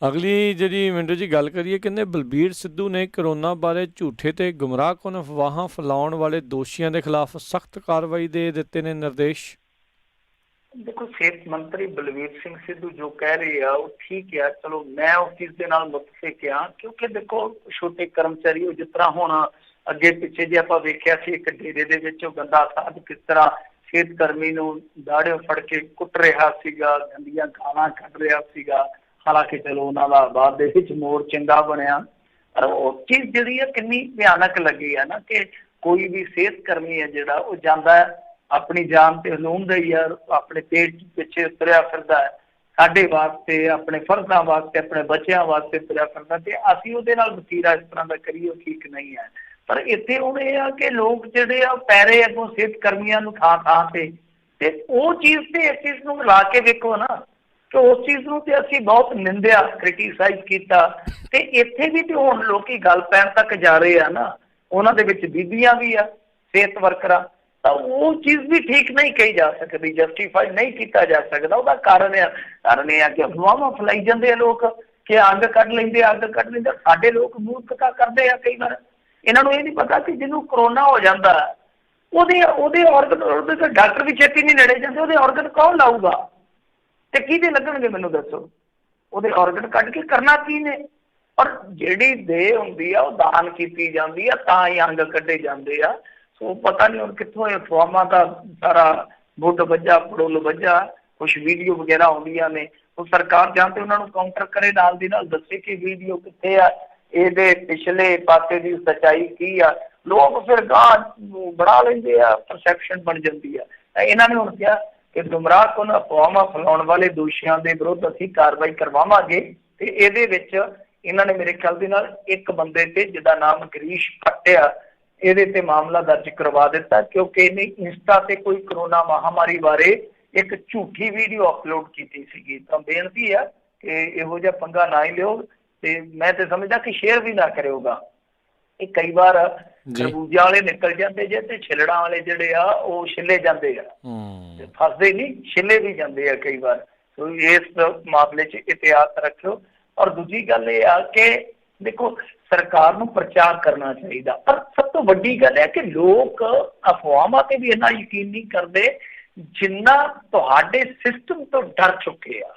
ਅਗਲੀ ਜਿਹੜੀ ਮਿੰਟੂ ਜੀ ਗੱਲ ਕਰੀਏ, ਕਹਿੰਦੇ ਬਲਬੀਰ ਸਿੱਧੂ ਨੇ ਕਰੋਨਾ ਬਾਰੇ ਝੂਠੇ ਤੇ ਗੁੰਮਰਾਹਕੁਨ ਅਫਵਾਹਾਂ ਫੈਲਾਉਣ ਵਾਲੇ ਦੋਸ਼ੀਆਂ ਦੇ ਖਿਲਾਫ ਸਖਤ ਕਾਰਵਾਈ ਦੇ ਦਿੱਤੇ ਨੇ ਨਿਰਦੇਸ਼। ਦੇਖੋ ਸਿਹਤ ਮੰਤਰੀ ਬਲਬੀਰ ਸਿੰਘ ਸਿੱਧੂ ਜੋ ਕਹਿ ਰਹੇ ਆ ਉਹ ਠੀਕ ਆ, ਚਲੋ ਮੈਂ ਉਸ ਚੀਜ਼ ਦੇ ਨਾਲ ਮੁਤਫਿਕ ਆ, ਕਿਉਂਕਿ ਦੇਖੋ ਛੋਟੇ ਕਰਮਚਾਰੀ ਉਹ ਜਿਸ ਤਰ੍ਹਾਂ ਹੁਣ ਅੱਗੇ ਪਿੱਛੇ ਜੇ ਆਪਾਂ ਵੇਖਿਆ ਸੀ ਇੱਕ ਡੇਰੇ ਦੇ ਵਿੱਚ ਉਹ ਗੰਦਾ ਸਾਧ ਕਿਸ ਤਰ੍ਹਾਂ ਸਿਹਤ ਕਰਮੀ ਨੂੰ ਦਾੜਿਓਂ ਫੜ ਕੇ ਕੁੱਟ ਰਿਹਾ ਸੀਗਾ, ਗੰਦੀਆਂ ਗਾਲਾਂ ਕੱਢ ਰਿਹਾ ਸੀਗਾ, ਹਾਲਾਂਕਿ ਚਲੋ ਉਹਨਾਂ ਦਾ ਬਾਅਦ ਦੇ ਵਿੱਚ ਮੋੜ ਚੰਗਾ ਬਣਿਆ। ਪਰ ਉਹ ਚੀਜ਼ ਜਿਹੜੀ ਆ ਕਿੰਨੀ ਭਿਆਨਕ ਲੱਗੀ ਆ ਨਾ ਕਿ ਕੋਈ ਵੀ ਸਿਹਤ ਕਰਮੀ ਹੈ ਜਿਹੜਾ ਉਹ ਜਾਂਦਾ ਹੈ ਆਪਣੀ ਜਾਨ ਤੇ ਹਲੂਮ ਦਾ ਹੀ ਆ, ਆਪਣੇ ਪੇਟ ਪਿੱਛੇ ਤੁਰਿਆ ਫਿਰਦਾ ਹੈ, ਸਾਡੇ ਵਾਸਤੇ, ਆਪਣੇ ਫਰਜ਼ਾਂ ਵਾਸਤੇ, ਆਪਣੇ ਬੱਚਿਆਂ ਵਾਸਤੇ ਤੁਰਿਆ ਫਿਰਦਾ, ਤੇ ਅਸੀਂ ਉਹਦੇ ਨਾਲ ਵਤੀਰਾ ਇਸ ਤਰ੍ਹਾਂ ਦਾ ਕਰੀਏ ਉਹ ਠੀਕ ਨਹੀਂ ਹੈ। ਪਰ ਇੱਥੇ ਹੁਣ ਇਹ ਆ ਕਿ ਲੋਕ ਜਿਹੜੇ ਆ ਪੈਰੇ ਅੱਗੋਂ ਸਿਹਤ ਕਰਮੀਆਂ ਨੂੰ ਥਾਂ ਥਾਂ ਤੇ ਉਹ ਚੀਜ਼ ਤੇ ਇਸ ਚੀਜ਼ ਨੂੰ ਲਾ ਕੇ ਵੇਖੋ ਨਾ, ਕਿ ਉਸ ਚੀਜ਼ ਨੂੰ ਤੇ ਅਸੀਂ ਬਹੁਤ ਨਿੰਦਿਆ, ਕ੍ਰਿਟੀਸਾਈਜ਼ ਕੀਤਾ, ਤੇ ਇੱਥੇ ਵੀ ਤੇ ਹੁਣ ਲੋਕੀ ਗੱਲ ਪੈਣ ਤੱਕ ਜਾ ਰਹੇ ਆ ਨਾ, ਉਹਨਾਂ ਦੇ ਵਿੱਚ ਬੀਬੀਆਂ ਵੀ ਆ, ਸਿਹਤ ਵਰਕਰਾਂ, ਤਾਂ ਉਹ ਚੀਜ਼ ਵੀ ਠੀਕ ਨਹੀਂ ਕਹੀ ਜਾ ਸਕਦੀ, ਜਸਟੀਫਾਈ ਨਹੀਂ ਕੀਤਾ ਜਾ ਸਕਦਾ। ਉਹਦਾ ਕਾਰਨ ਇਹ ਆ ਕਿ ਅਫਵਾਹਾਂ ਫੈਲਾਈ ਜਾਂਦੇ ਆ ਲੋਕ, ਕਿ ਅੱਗ ਕੱਢ ਲੈਂਦੇ, ਅੱਗ ਕੱਢ ਲੈਂਦੇ। ਸਾਡੇ ਲੋਕ ਮੂਰਖਤਾ ਕਰਦੇ ਆ ਕਈ ਵਾਰ, ਇਹਨਾਂ ਨੂੰ ਇਹ ਨਹੀਂ ਪਤਾ ਕਿ ਜਿਹਨੂੰ ਕਰੋਨਾ ਹੋ ਜਾਂਦਾ ਉਹਦੇ ਔਰਗਨ, ਉਹਦੇ ਤਾਂ ਡਾਕਟਰ ਵੀ ਛੇਤੀ ਨਹੀਂ ਨੇੜੇ ਜਾਂਦੇ, ਉਹਦੇ ਔਰਗਨ ਕੌਣ ਲਾਊਗਾ ਤੇ ਕਿਹਦੇ ਲੱਗਣਗੇ, ਮੈਨੂੰ ਦੱਸੋ। ਉਹਦੇ ਔਰਗਨ ਕੱਢ ਕੇ ਕਰਨਾ ਕੀ ਨੇ? ਔਰ ਜਿਹੜੀ ਦੇਹ ਹੁੰਦੀ ਆ ਉਹ ਦਾਨ ਕੀਤੀ ਜਾਂਦੀ ਆ, ਤਾਂ ਹੀ ਅੰਗ ਕੱਢੇ ਜਾਂਦੇ ਆ। ਸੋ ਪਤਾ ਨਹੀਂ ਹੁਣ ਕਿੱਥੋਂ ਇਹ ਅਫਵਾਹਾਂ ਦਾ ਸਾਰਾ ਬੁੱਢ ਵੱਜਾ, ਪੜੋਲ ਵੱਜਾ, ਕੁਛ ਵੀਡੀਓ ਵਗੈਰਾ ਆਉਂਦੀਆਂ ਨੇ, ਉਹ ਸਰਕਾਰ ਜਾਂ ਤੇ ਉਹਨਾਂ ਨੂੰ ਕਾਊਂਟਰ ਕਰੇ, ਨਾਲ ਦੀ ਨਾਲ ਦੱਸੇ ਕਿ ਵੀਡੀਓ ਕਿੱਥੇ ਆ, ਇਹਦੇ ਪਿਛਲੇ ਪਾਸੇ ਦੀ ਸੱਚਾਈ ਕੀ ਆ। ਲੋਕ ਫਿਰ ਗਾਹ ਬਣਾ ਲੈਂਦੇ ਆ, ਪਰਸੈਪਸ਼ਨ ਬਣ ਜਾਂਦੀ ਆ। ਇਹਨਾਂ ਨੇ ਹੁਣ ਕਿਹਾ ਕਿ ਗੁੰਮਰਾਹਕੁਨ ਅਫਵਾਹਾਂ ਫੈਲਾਉਣ ਵਾਲੇ ਦੋਸ਼ੀਆਂ ਦੇ ਵਿਰੁੱਧ ਅਸੀਂ ਕਾਰਵਾਈ ਕਰਵਾਵਾਂਗੇ, ਤੇ ਇਹਦੇ ਵਿੱਚ ਇਹਨਾਂ ਨੇ ਮੇਰੇ ਖਿਆਲ ਦੇ ਨਾਲ ਇੱਕ ਬੰਦੇ ਤੇ, ਜਿਹਦਾ ਨਾਮ ਗਰੀਸ਼ ਭੱਟ ਆ, ਇਹਦੇ ਤੇ ਮਾਮਲਾ ਦਰਜ ਕਰਵਾ ਦਿੱਤਾ, ਕਿਉਂਕਿ ਇਹਨੇ ਇੰਸਟਾ ਤੇ ਕੋਈ ਕਰੋਨਾ ਮਹਾਮਾਰੀ ਬਾਰੇ ਇੱਕ ਝੂਠੀ ਵੀਡੀਓ ਅਪਲੋਡ ਕੀਤੀ ਸੀਗੀ। ਤਾਂ ਬੇਨਤੀ ਆ ਕਿ ਇਹੋ ਜਿਹਾ ਪੰਗਾ ਨਾ ਹੀ ਲਿਓ, ਤੇ ਮੈਂ ਤੇ ਸਮਝਦਾ ਕਿ ਸ਼ੇਅਰ ਵੀ ਨਾ ਕਰਿਓਗਾ। ਇਹ ਕਈ ਵਾਰ ਖਰਬੂਜਾ ਵਾਲੇ ਨਿਕਲ ਜਾਂਦੇ ਜੇ, ਤੇ ਛਿਲੜਾਂ ਵਾਲੇ ਜਿਹੜੇ ਆ ਉਹ ਛਿੱਲੇ ਜਾਂਦੇ ਆ, ਫਸਦੇ ਨਹੀਂ, ਛਿੱਲੇ ਵੀ ਜਾਂਦੇ ਆ ਕਈ ਵਾਰ। ਸੋ ਇਸ ਮਾਮਲੇ 'ਚ ਇhtiyat ਰੱਖਿਓ। ਔਰ ਦੂਜੀ ਗੱਲ ਇਹ ਆ ਕਿ ਦੇਖੋ, ਸਰਕਾਰ ਨੂੰ ਪ੍ਰਚਾਰ ਕਰਨਾ ਚਾਹੀਦਾ, ਪਰ ਸਭ ਤੋਂ ਵੱਡੀ ਗੱਲ ਹੈ ਕਿ ਲੋਕ ਅਫਵਾਹਾਂ ਤੇ ਵੀ ਇੰਨਾ ਯਕੀਨ ਨਹੀਂ ਕਰਦੇ ਜਿੰਨਾ ਤੁਹਾਡੇ ਸਿਸਟਮ ਤੋਂ ਡਰ ਚੁੱਕੇ ਆ।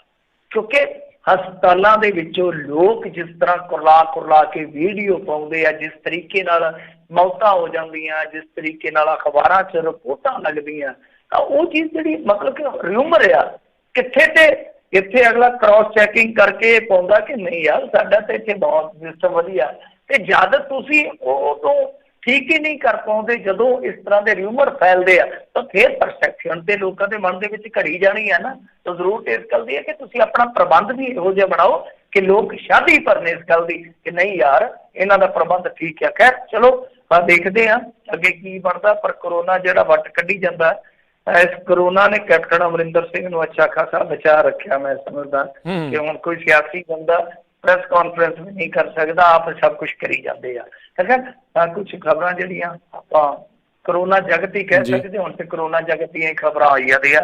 ਕਿਉਂਕਿ ਹਸਪਤਾਲਾਂ ਦੇ ਵਿੱਚੋਂ ਲੋਕ ਜਿਸ ਤਰ੍ਹਾਂ ਕੁਰਲਾ ਕੇ ਵੀਡੀਓ ਪਾਉਂਦੇ ਆ, ਜਿਸ ਤਰੀਕੇ ਨਾਲ ਮੌਤਾਂ ਹੋ ਜਾਂਦੀਆਂ, ਜਿਸ ਤਰੀਕੇ ਨਾਲ ਅਖਬਾਰਾਂ 'ਚ ਰਿਪੋਰਟਾਂ ਲੱਗਦੀਆਂ, ਤਾਂ ਉਹ ਚੀਜ਼ ਜਿਹੜੀ ਮਤਲਬ ਕਿ ਰਿਊਮਰ ਆ, ਕਿੱਥੇ ਤੇ ਇੱਥੇ ਅਗਲਾ ਕ੍ਰਾਸ ਚੈਕਿੰਗ ਕਰਕੇ ਪਾਉਂਦਾ ਕਿ ਨਹੀਂ ਯਾਰ ਸਾਡਾ ਤਾਂ ਇੱਥੇ ਬਹੁਤ ਸਿਸਟਮ ਵਧੀਆ, ਤੇ ਜਦ ਤੁਸੀਂ ਉਹ ਤੋਂ ਠੀਕ ਹੀ ਨਹੀਂ ਕਰ ਪਾਉਂਦੇ, ਜਦੋਂ ਇਸ ਤਰ੍ਹਾਂ ਦੇ ਰਿਊਮਰ ਫੈਲਦੇ ਆ, ਤਾਂ ਫਿਰ ਪਰਸੈਪਸ਼ਨ ਤੇ ਲੋਕਾਂ ਦੇ ਮਨ ਦੇ ਵਿੱਚ ਘੜੀ ਜਾਣੀ ਆ ਨਾ। ਤਾਂ ਜ਼ਰੂਰਤ ਇਸ ਗੱਲ ਦੀ ਹੈ ਕਿ ਤੁਸੀਂ ਆਪਣਾ ਪ੍ਰਬੰਧ ਵੀ ਇਹੋ ਜਿਹਾ ਬਣਾਓ ਕਿ ਲੋਕ ਸ਼ਾਦੀ ਭਰਨ ਇਸ ਗੱਲ ਦੀ ਕਿ ਨਹੀਂ ਯਾਰ ਇਹਨਾਂ ਦਾ ਪ੍ਰਬੰਧ ਠੀਕ ਆ। ਖੈਰ ਚਲੋ ਦੇਖਦੇ ਹਾਂ ਅੱਗੇ ਕੀ ਬਣਦਾ, ਪਰ ਕਰੋਨਾ ਜਿਹੜਾ ਵੱਟ ਕੱਢੀ ਜਾਂਦਾ, ਇਸ ਕਰੋਨਾ ਨੇ ਕੈਪਟਨ ਅਮਰਿੰਦਰ ਸਿੰਘ ਨੂੰ ਅੱਛਾ ਖਾਸਾ ਬਚਾ ਰੱਖਿਆ। ਮੈਂ ਸਮਝਦਾ ਕਿ ਹੁਣ ਕੋਈ ਸਿਆਸੀ ਬੰਦਾ ਪ੍ਰੈਸ ਕਾਨਫਰੰਸ ਵੀ ਨਹੀਂ ਕਰ ਸਕਦਾ, ਆਪ ਸਭ ਕੁਛ ਕਰੀ ਜਾਂਦੇ ਆ। ਕੁਛ ਖਬਰਾਂ ਜਿਹੜੀਆਂ ਆਪਾਂ ਕਰੋਨਾ ਜਗਤ ਹੀ ਕਹਿ ਸਕਦੇ, ਹੁਣ ਤੇ ਕਰੋਨਾ ਜਗਤ ਦੀਆਂ ਹੀ ਖਬਰਾਂ ਆਈ ਜਾਂਦੀਆਂ।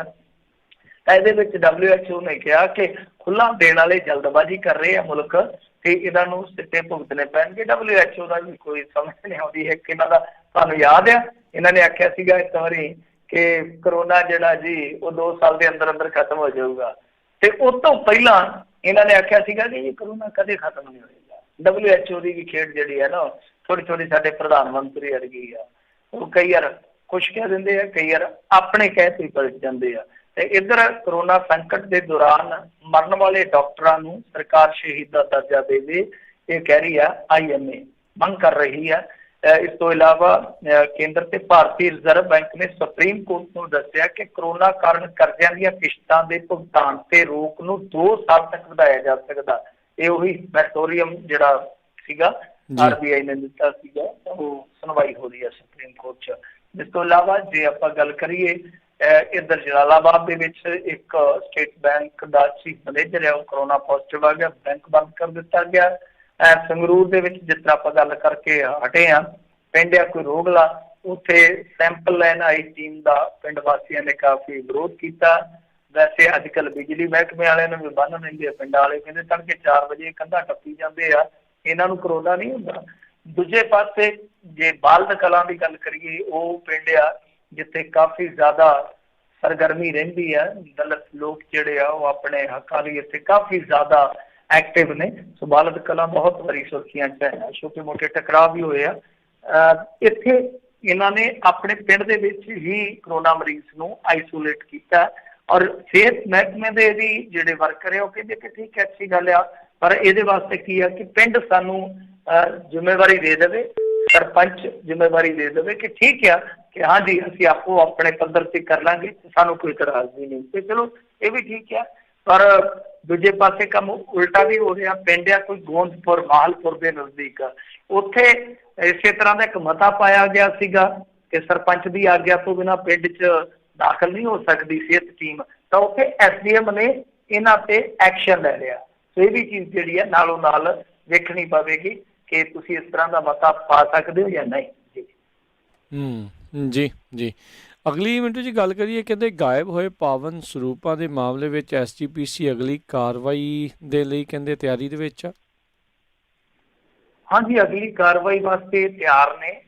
ਇਹਦੇ ਵਿੱਚ WHO ਨੇ ਕਿਹਾ ਕਿ ਖੁੱਲ੍ਹਾ ਦੇਣ ਵਾਲੇ ਜਲਦਬਾਜ਼ੀ ਕਰ ਰਹੇ ਆ ਮੁਲਕ, ਤੇ ਇਹਨਾਂ ਨੂੰ ਸਿੱਟੇ ਭੁਗਤਣੇ ਪੈਣਗੇ। WHO ਦਾ ਵੀ ਕੋਈ ਸਮਝ ਨਹੀਂ ਆਉਂਦੀ ਹੈ ਕਿ ਇਹਨਾਂ ਦਾ, ਤੁਹਾਨੂੰ ਯਾਦ ਆ ਇਹਨਾਂ ਨੇ ਆਖਿਆ ਸੀਗਾ ਇੱਕ ਵਾਰੀ ਕਿ ਕਰੋਨਾ ਜਿਹੜਾ ਜੀ ਉਹ 2 ਸਾਲ ਦੇ ਅੰਦਰ ਅੰਦਰ ਖਤਮ ਹੋ ਜਾਊਗਾ, ਤੇ ਉਸ ਤੋਂ ਪਹਿਲਾਂ ਇਹਨਾਂ ਨੇ ਆਖਿਆ ਸੀਗਾ ਕਿ ਇਹ ਕਰੋਨਾ ਕਦੇ ਖਤਮ ਨਹੀਂ ਹੋਏਗਾ। WHO ਦੀ ਵੀ ਖੇਡ ਜਿਹੜੀ ਹੈ ਨਾ, ਥੋੜੀ ਥੋੜੀ ਸਾਡੇ ਪ੍ਰਧਾਨ ਮੰਤਰੀ ਵਰਗੀ ਆ, ਉਹ ਕਈ ਵਾਰ ਕੁਛ ਕਹਿ ਦਿੰਦੇ ਆ, ਕਈ ਵਾਰ ਆਪਣੇ ਕਹਿ ਤੇ ਪਲਟ ਜਾਂਦੇ ਆ। ਤੇ ਇੱਧਰ ਕਰੋਨਾ ਸੰਕਟ ਦੇ ਦੌਰਾਨ ਮਰਨ ਵਾਲੇ ਡਾਕਟਰਾਂ ਨੂੰ ਸਰਕਾਰ ਸ਼ਹੀਦ ਦਾ ਦਰਜਾ ਦੇਵੇ, ਇਹ ਕਹਿ ਰਹੀ ਆ IMA, ਮੰਗ ਕਰ ਰਹੀ ਆ। ਇਸ ਤੋਂ ਇਲਾਵਾ ਕੇਂਦਰ ਤੇ ਭਾਰਤੀ ਰਿਜ਼ਰਵ ਬੈਂਕ ਨੇ ਸੁਪਰੀਮ ਕੋਰਟ ਨੂੰ ਦੱਸਿਆ ਕਿ ਕਰੋਨਾ ਕਾਰਨ ਕਰਜ਼ਿਆਂ ਦੀਆਂ ਕਿਸ਼ਤਾਂ ਦੇ ਭੁਗਤਾਨ ਤੇ ਰੋਕ ਨੂੰ 2 ਸਾਲ ਤੱਕ ਵਧਾਇਆ ਜਾ ਸਕਦਾ। ਇਹ ਉਹੀ ਮੈਟੋਰੀਅਮ ਜਿਹੜਾ ਸੀਗਾ RBI ਨੇ ਦਿੱਤਾ ਸੀਗਾ, ਉਹ ਸੁਣਵਾਈ ਹੋ ਰਹੀ ਹੈ ਸੁਪਰੀਮ ਕੋਰਟ 'ਚ। ਇਸ ਤੋਂ ਇਲਾਵਾ ਜੇ ਆਪਾਂ ਗੱਲ ਕਰੀਏ, ਇੱਧਰ ਜਲਾਲਾਬਾਦ ਦੇ ਵਿੱਚ ਇੱਕ ਸਟੇਟ ਬੈਂਕ ਦਾ ਚੀਫ ਮੈਨੇਜਰ ਹੈ, ਉਹ ਕਰੋਨਾ ਪੋਜ਼ਿਟਿਵ ਆ ਗਿਆ, ਬੈਂਕ ਬੰਦ ਕਰ ਦਿੱਤਾ ਗਿਆ। ਸੰਗਰੂਰ ਦੇ ਵਿੱਚ ਜਿਸ ਤਰ੍ਹਾਂ ਆਪਾਂ ਗੱਲ ਕਰਕੇ ਹਟੇ ਹਾਂ, ਪਿੰਡ ਆ ਕੋਈ ਰੋਗਲਾ, ਉੱਥੇ ਸੈਂਪਲ ਲੈਣ ਆਈ ਟੀਮ ਦਾ ਪਿੰਡ ਵਾਸੀਆਂ ਨੇ ਕਾਫੀ ਵਿਰੋਧ ਕੀਤਾ। ਵੈਸੇ ਅੱਜ ਕੱਲ੍ਹ ਬਿਜਲੀ ਮਹਿਕਮੇ ਵਾਲਿਆਂ ਨੂੰ ਵੀ ਬੰਨ ਲੈਂਦੇ ਆ, ਪਿੰਡਾਂ ਵਾਲੇ ਕਹਿੰਦੇ ਤੜਕੇ 4 ਵਜੇ ਕੰਧਾਂ ਟੱਪੀ ਜਾਂਦੇ ਆ, ਇਹਨਾਂ ਨੂੰ ਕਰੋਨਾ ਨਹੀਂ ਹੁੰਦਾ। ਦੂਜੇ ਪਾਸੇ ਜੇ ਬਾਲਦ ਕਲਾਂ ਦੀ ਗੱਲ ਕਰੀਏ, ਉਹ ਪਿੰਡ ਆ ਜਿੱਥੇ ਕਾਫੀ ਜ਼ਿਆਦਾ ਸਰਗਰਮੀ ਰਹਿੰਦੀ ਹੈ, ਦਲਿਤ ਲੋਕ ਜਿਹੜੇ ਆ ਉਹ ਆਪਣੇ ਹੱਕਾਂ ਲਈ ਇੱਥੇ ਕਾਫੀ ਜ਼ਿਆਦਾ ਐਕਟਿਵ ਨੇ। ਸੋ ਬਾਲਦ ਕਲਾਂ ਬਹੁਤ ਵਾਰੀ ਸੁਰਖੀਆਂ 'ਚ ਹੈ, ਛੋਟੇ ਮੋਟੇ ਟਕਰਾਅ ਵੀ ਹੋਏ ਆ। ਇੱਥੇ ਇਹਨਾਂ ਨੇ ਆਪਣੇ ਪਿੰਡ ਦੇ ਵਿੱਚ ਹੀ ਕਰੋਨਾ ਮਰੀਜ਼ ਨੂੰ ਆਈਸੋਲੇਟ ਕੀਤਾ, ਔਰ ਸਿਹਤ ਮਹਿਕਮੇ ਦੇ ਵੀ ਜਿਹੜੇ ਵਰਕਰ ਹੈ ਉਹ ਕਹਿੰਦੇ ਕਿ ਠੀਕ ਹੈ, ਅੱਛੀ ਗੱਲ ਆ, ਪਰ ਇਹਦੇ ਵਾਸਤੇ ਕੀ ਆ ਕਿ ਪਿੰਡ ਸਾਨੂੰ ਜ਼ਿੰਮੇਵਾਰੀ ਦੇ ਦੇਵੇ, सरपंच जिम्मेवारी दे देवे कि ठीक है कि हाँ जी ਅਸੀਂ ਆਪੋ ਆਪਣੇ ਪੱਧਰ ਤੇ ਕਰ ਲਾਂਗੇ, ਸਾਨੂੰ ਕੋਈ ਇਤਰਾਜ਼ ਵੀ ਨਹੀਂ। ਤੇ ਚਲੋ ਇਹ ਵੀ ਠੀਕ ਹੈ, ਪਰ ਦੂਜੇ ਪਾਸੇ ਕੰਮ ਉਲਟਾ ਵੀ ਹੋ ਰਿਹਾ। ਪਿੰਡ ਆ ਕੋਈ ਗੋਂਦਪੁਰ ਮਾਹਲਪੁਰ ਦੇ ਨਜ਼ਦੀਕ, ਉੱਥੇ ਇਸੇ ਤਰ੍ਹਾਂ ਦਾ ਇੱਕ ਮਤਾ ਪਾਇਆ ਗਿਆ ਸੀਗਾ ਕਿ ਸਰਪੰਚ ਦੀ ਆਗਿਆ ਤੋਂ ਬਿਨਾਂ ਪਿੰਡ 'ਚ ਦਾਖਲ ਨਹੀਂ ਹੋ ਸਕਦੀ ਸਿਹਤ ਟੀਮ, ਤਾਂ ਉੱਥੇ SDM ਨੇ ਇਹਨਾਂ ਤੇ ਐਕਸ਼ਨ ਲੈ ਲਿਆ। ਸੋ ਇਹ ਵੀ ਚੀਜ਼ ਜਿਹੜੀ ਹੈ ਨਾਲੋਂ ਨਾਲ ਵੇਖਣੀ ਪਵੇਗੀ ਕਿ ਤੁਸੀਂ ਇਸ ਤਰ੍ਹਾਂ ਦਾ ਮਤਾ ਪਾ ਸਕਦੇ ਹੋ ਜਾਂ ਨਹੀਂ। ਜੀ ਜੀ। ਅਗਲੀ ਮਿੰਟੂ ਜੀ ਗੱਲ ਕਰੀਏ, ਕਹਿੰਦੇ ਗਾਇਬ ਹੋਏ ਪਾਵਨ ਸਰੂਪਾਂ ਦੇ ਮਾਮਲੇ ਵਿੱਚ SGPC ਅਗਲੀ ਕਾਰਵਾਈ ਦੇ ਲਈ ਕਹਿੰਦੇ ਤਿਆਰੀ ਦੇ ਵਿੱਚ ਆ। ਹਾਂਜੀ, ਅਗਲੀ ਕਾਰਵਾਈ ਵਾਸਤੇ ਤਿਆਰ ਨੇ।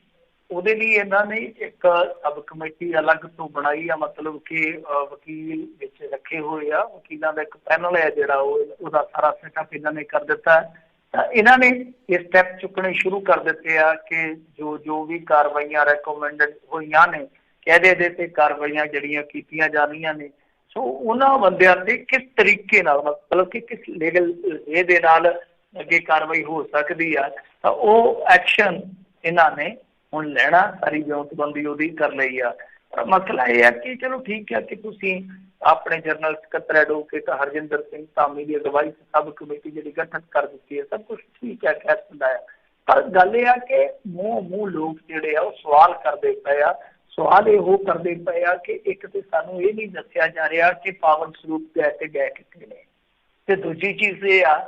ਉਹਦੇ ਲਈ ਇਹਨਾਂ ਨੇ ਇੱਕ ਸਬ ਕਮੇਟੀ ਅਲੱਗ ਤੋਂ ਬਣਾਈ ਆ, ਮਤਲਬ ਕਿ ਵਕੀਲ ਵਿੱਚ ਰੱਖੇ ਹੋਏ ਆ, ਵਕੀਲਾਂ ਦਾ ਇੱਕ ਪੈਨਲ ਹੈ ਜਿਹੜਾ ਉਹਦਾ ਸਾਰਾ ਸੈਟਅਪ ਇਹਨਾਂ ਨੇ ਕਰ ਦਿੱਤਾ ਹੈ। ਤਾਂ ਇਹਨਾਂ ਨੇ ਇਹ ਸਟੈਪ ਚੁੱਕਣੇ ਸ਼ੁਰੂ ਕਰ ਦਿੱਤੇ ਆ ਕਿ ਜੋ ਵੀ ਕਾਰਵਾਈਆਂ ਰეკਮੈਂਡਡ ਹੋਈਆਂ ਨੇ ਕਿ ਇਹਦੇ ਤੇ ਕਾਰਵਾਈਆਂ ਜਿਹੜੀਆਂ ਕੀਤੀਆਂ ਜਾਣੀਆਂ ਨੇ, ਸੋ ਉਹਨਾਂ ਬੰਦਿਆਂ ਤੇ ਕਿਸ ਤਰੀਕੇ ਨਾਲ, ਮਤਲਬ ਕਿ ਕਿਸ ਲੀਗਲ ਇਹਦੇ ਨਾਲ ਅੱਗੇ ਕਾਰਵਾਈ ਹੋ ਸਕਦੀ ਆ, ਤਾਂ ਉਹ ਐਕਸ਼ਨ ਇਹਨਾਂ ਨੇ ਹੁਣ ਲੈਣਾ। ਸਾਰੀ ਵਿਉਂਤਬੰਦੀ ਉਹਦੀ ਕਰ ਲਈ ਆ। ਪਰ ਮਸਲਾ ਇਹ ਹੈ ਕਿ ਚਲੋ ਠੀਕ ਹੈ ਕਿ ਤੁਸੀਂ ਆਪਣੇ ਜਨਰਲ ਸਕੱਤਰ ਐਡਵੋਕੇਟ ਹਰਜਿੰਦਰ ਸਿੰਘ ਧਾਮੀ ਦੀ ਅਗਵਾਈ ਸਬ ਕਮੇਟੀ ਜਿਹੜੀ ਗਠਿਤ ਕਰ ਦਿੱਤੀ ਹੈ, ਸਭ ਕੁਛ ਠੀਕ ਹੈ, ਖੈਰ ਹੁੰਦਾ ਹੈ। ਪਰ ਗੱਲ ਇਹ ਆ ਕਿ ਮੂੰਹ ਲੋਕ ਜਿਹੜੇ ਆ ਉਹ ਸਵਾਲ ਕਰਦੇ ਪਏ ਆ। ਸਵਾਲ ਇਹੋ ਕਰਦੇ ਪਏ ਆ ਕਿ ਇੱਕ ਤੇ ਸਾਨੂੰ ਇਹ ਨਹੀਂ ਦੱਸਿਆ ਜਾ ਰਿਹਾ ਕਿ ਪਾਵਨ ਸਰੂਪ ਗਏ ਕਿੱਥੇ ਨੇ, ਤੇ ਦੂਜੀ ਚੀਜ਼ ਇਹ ਆ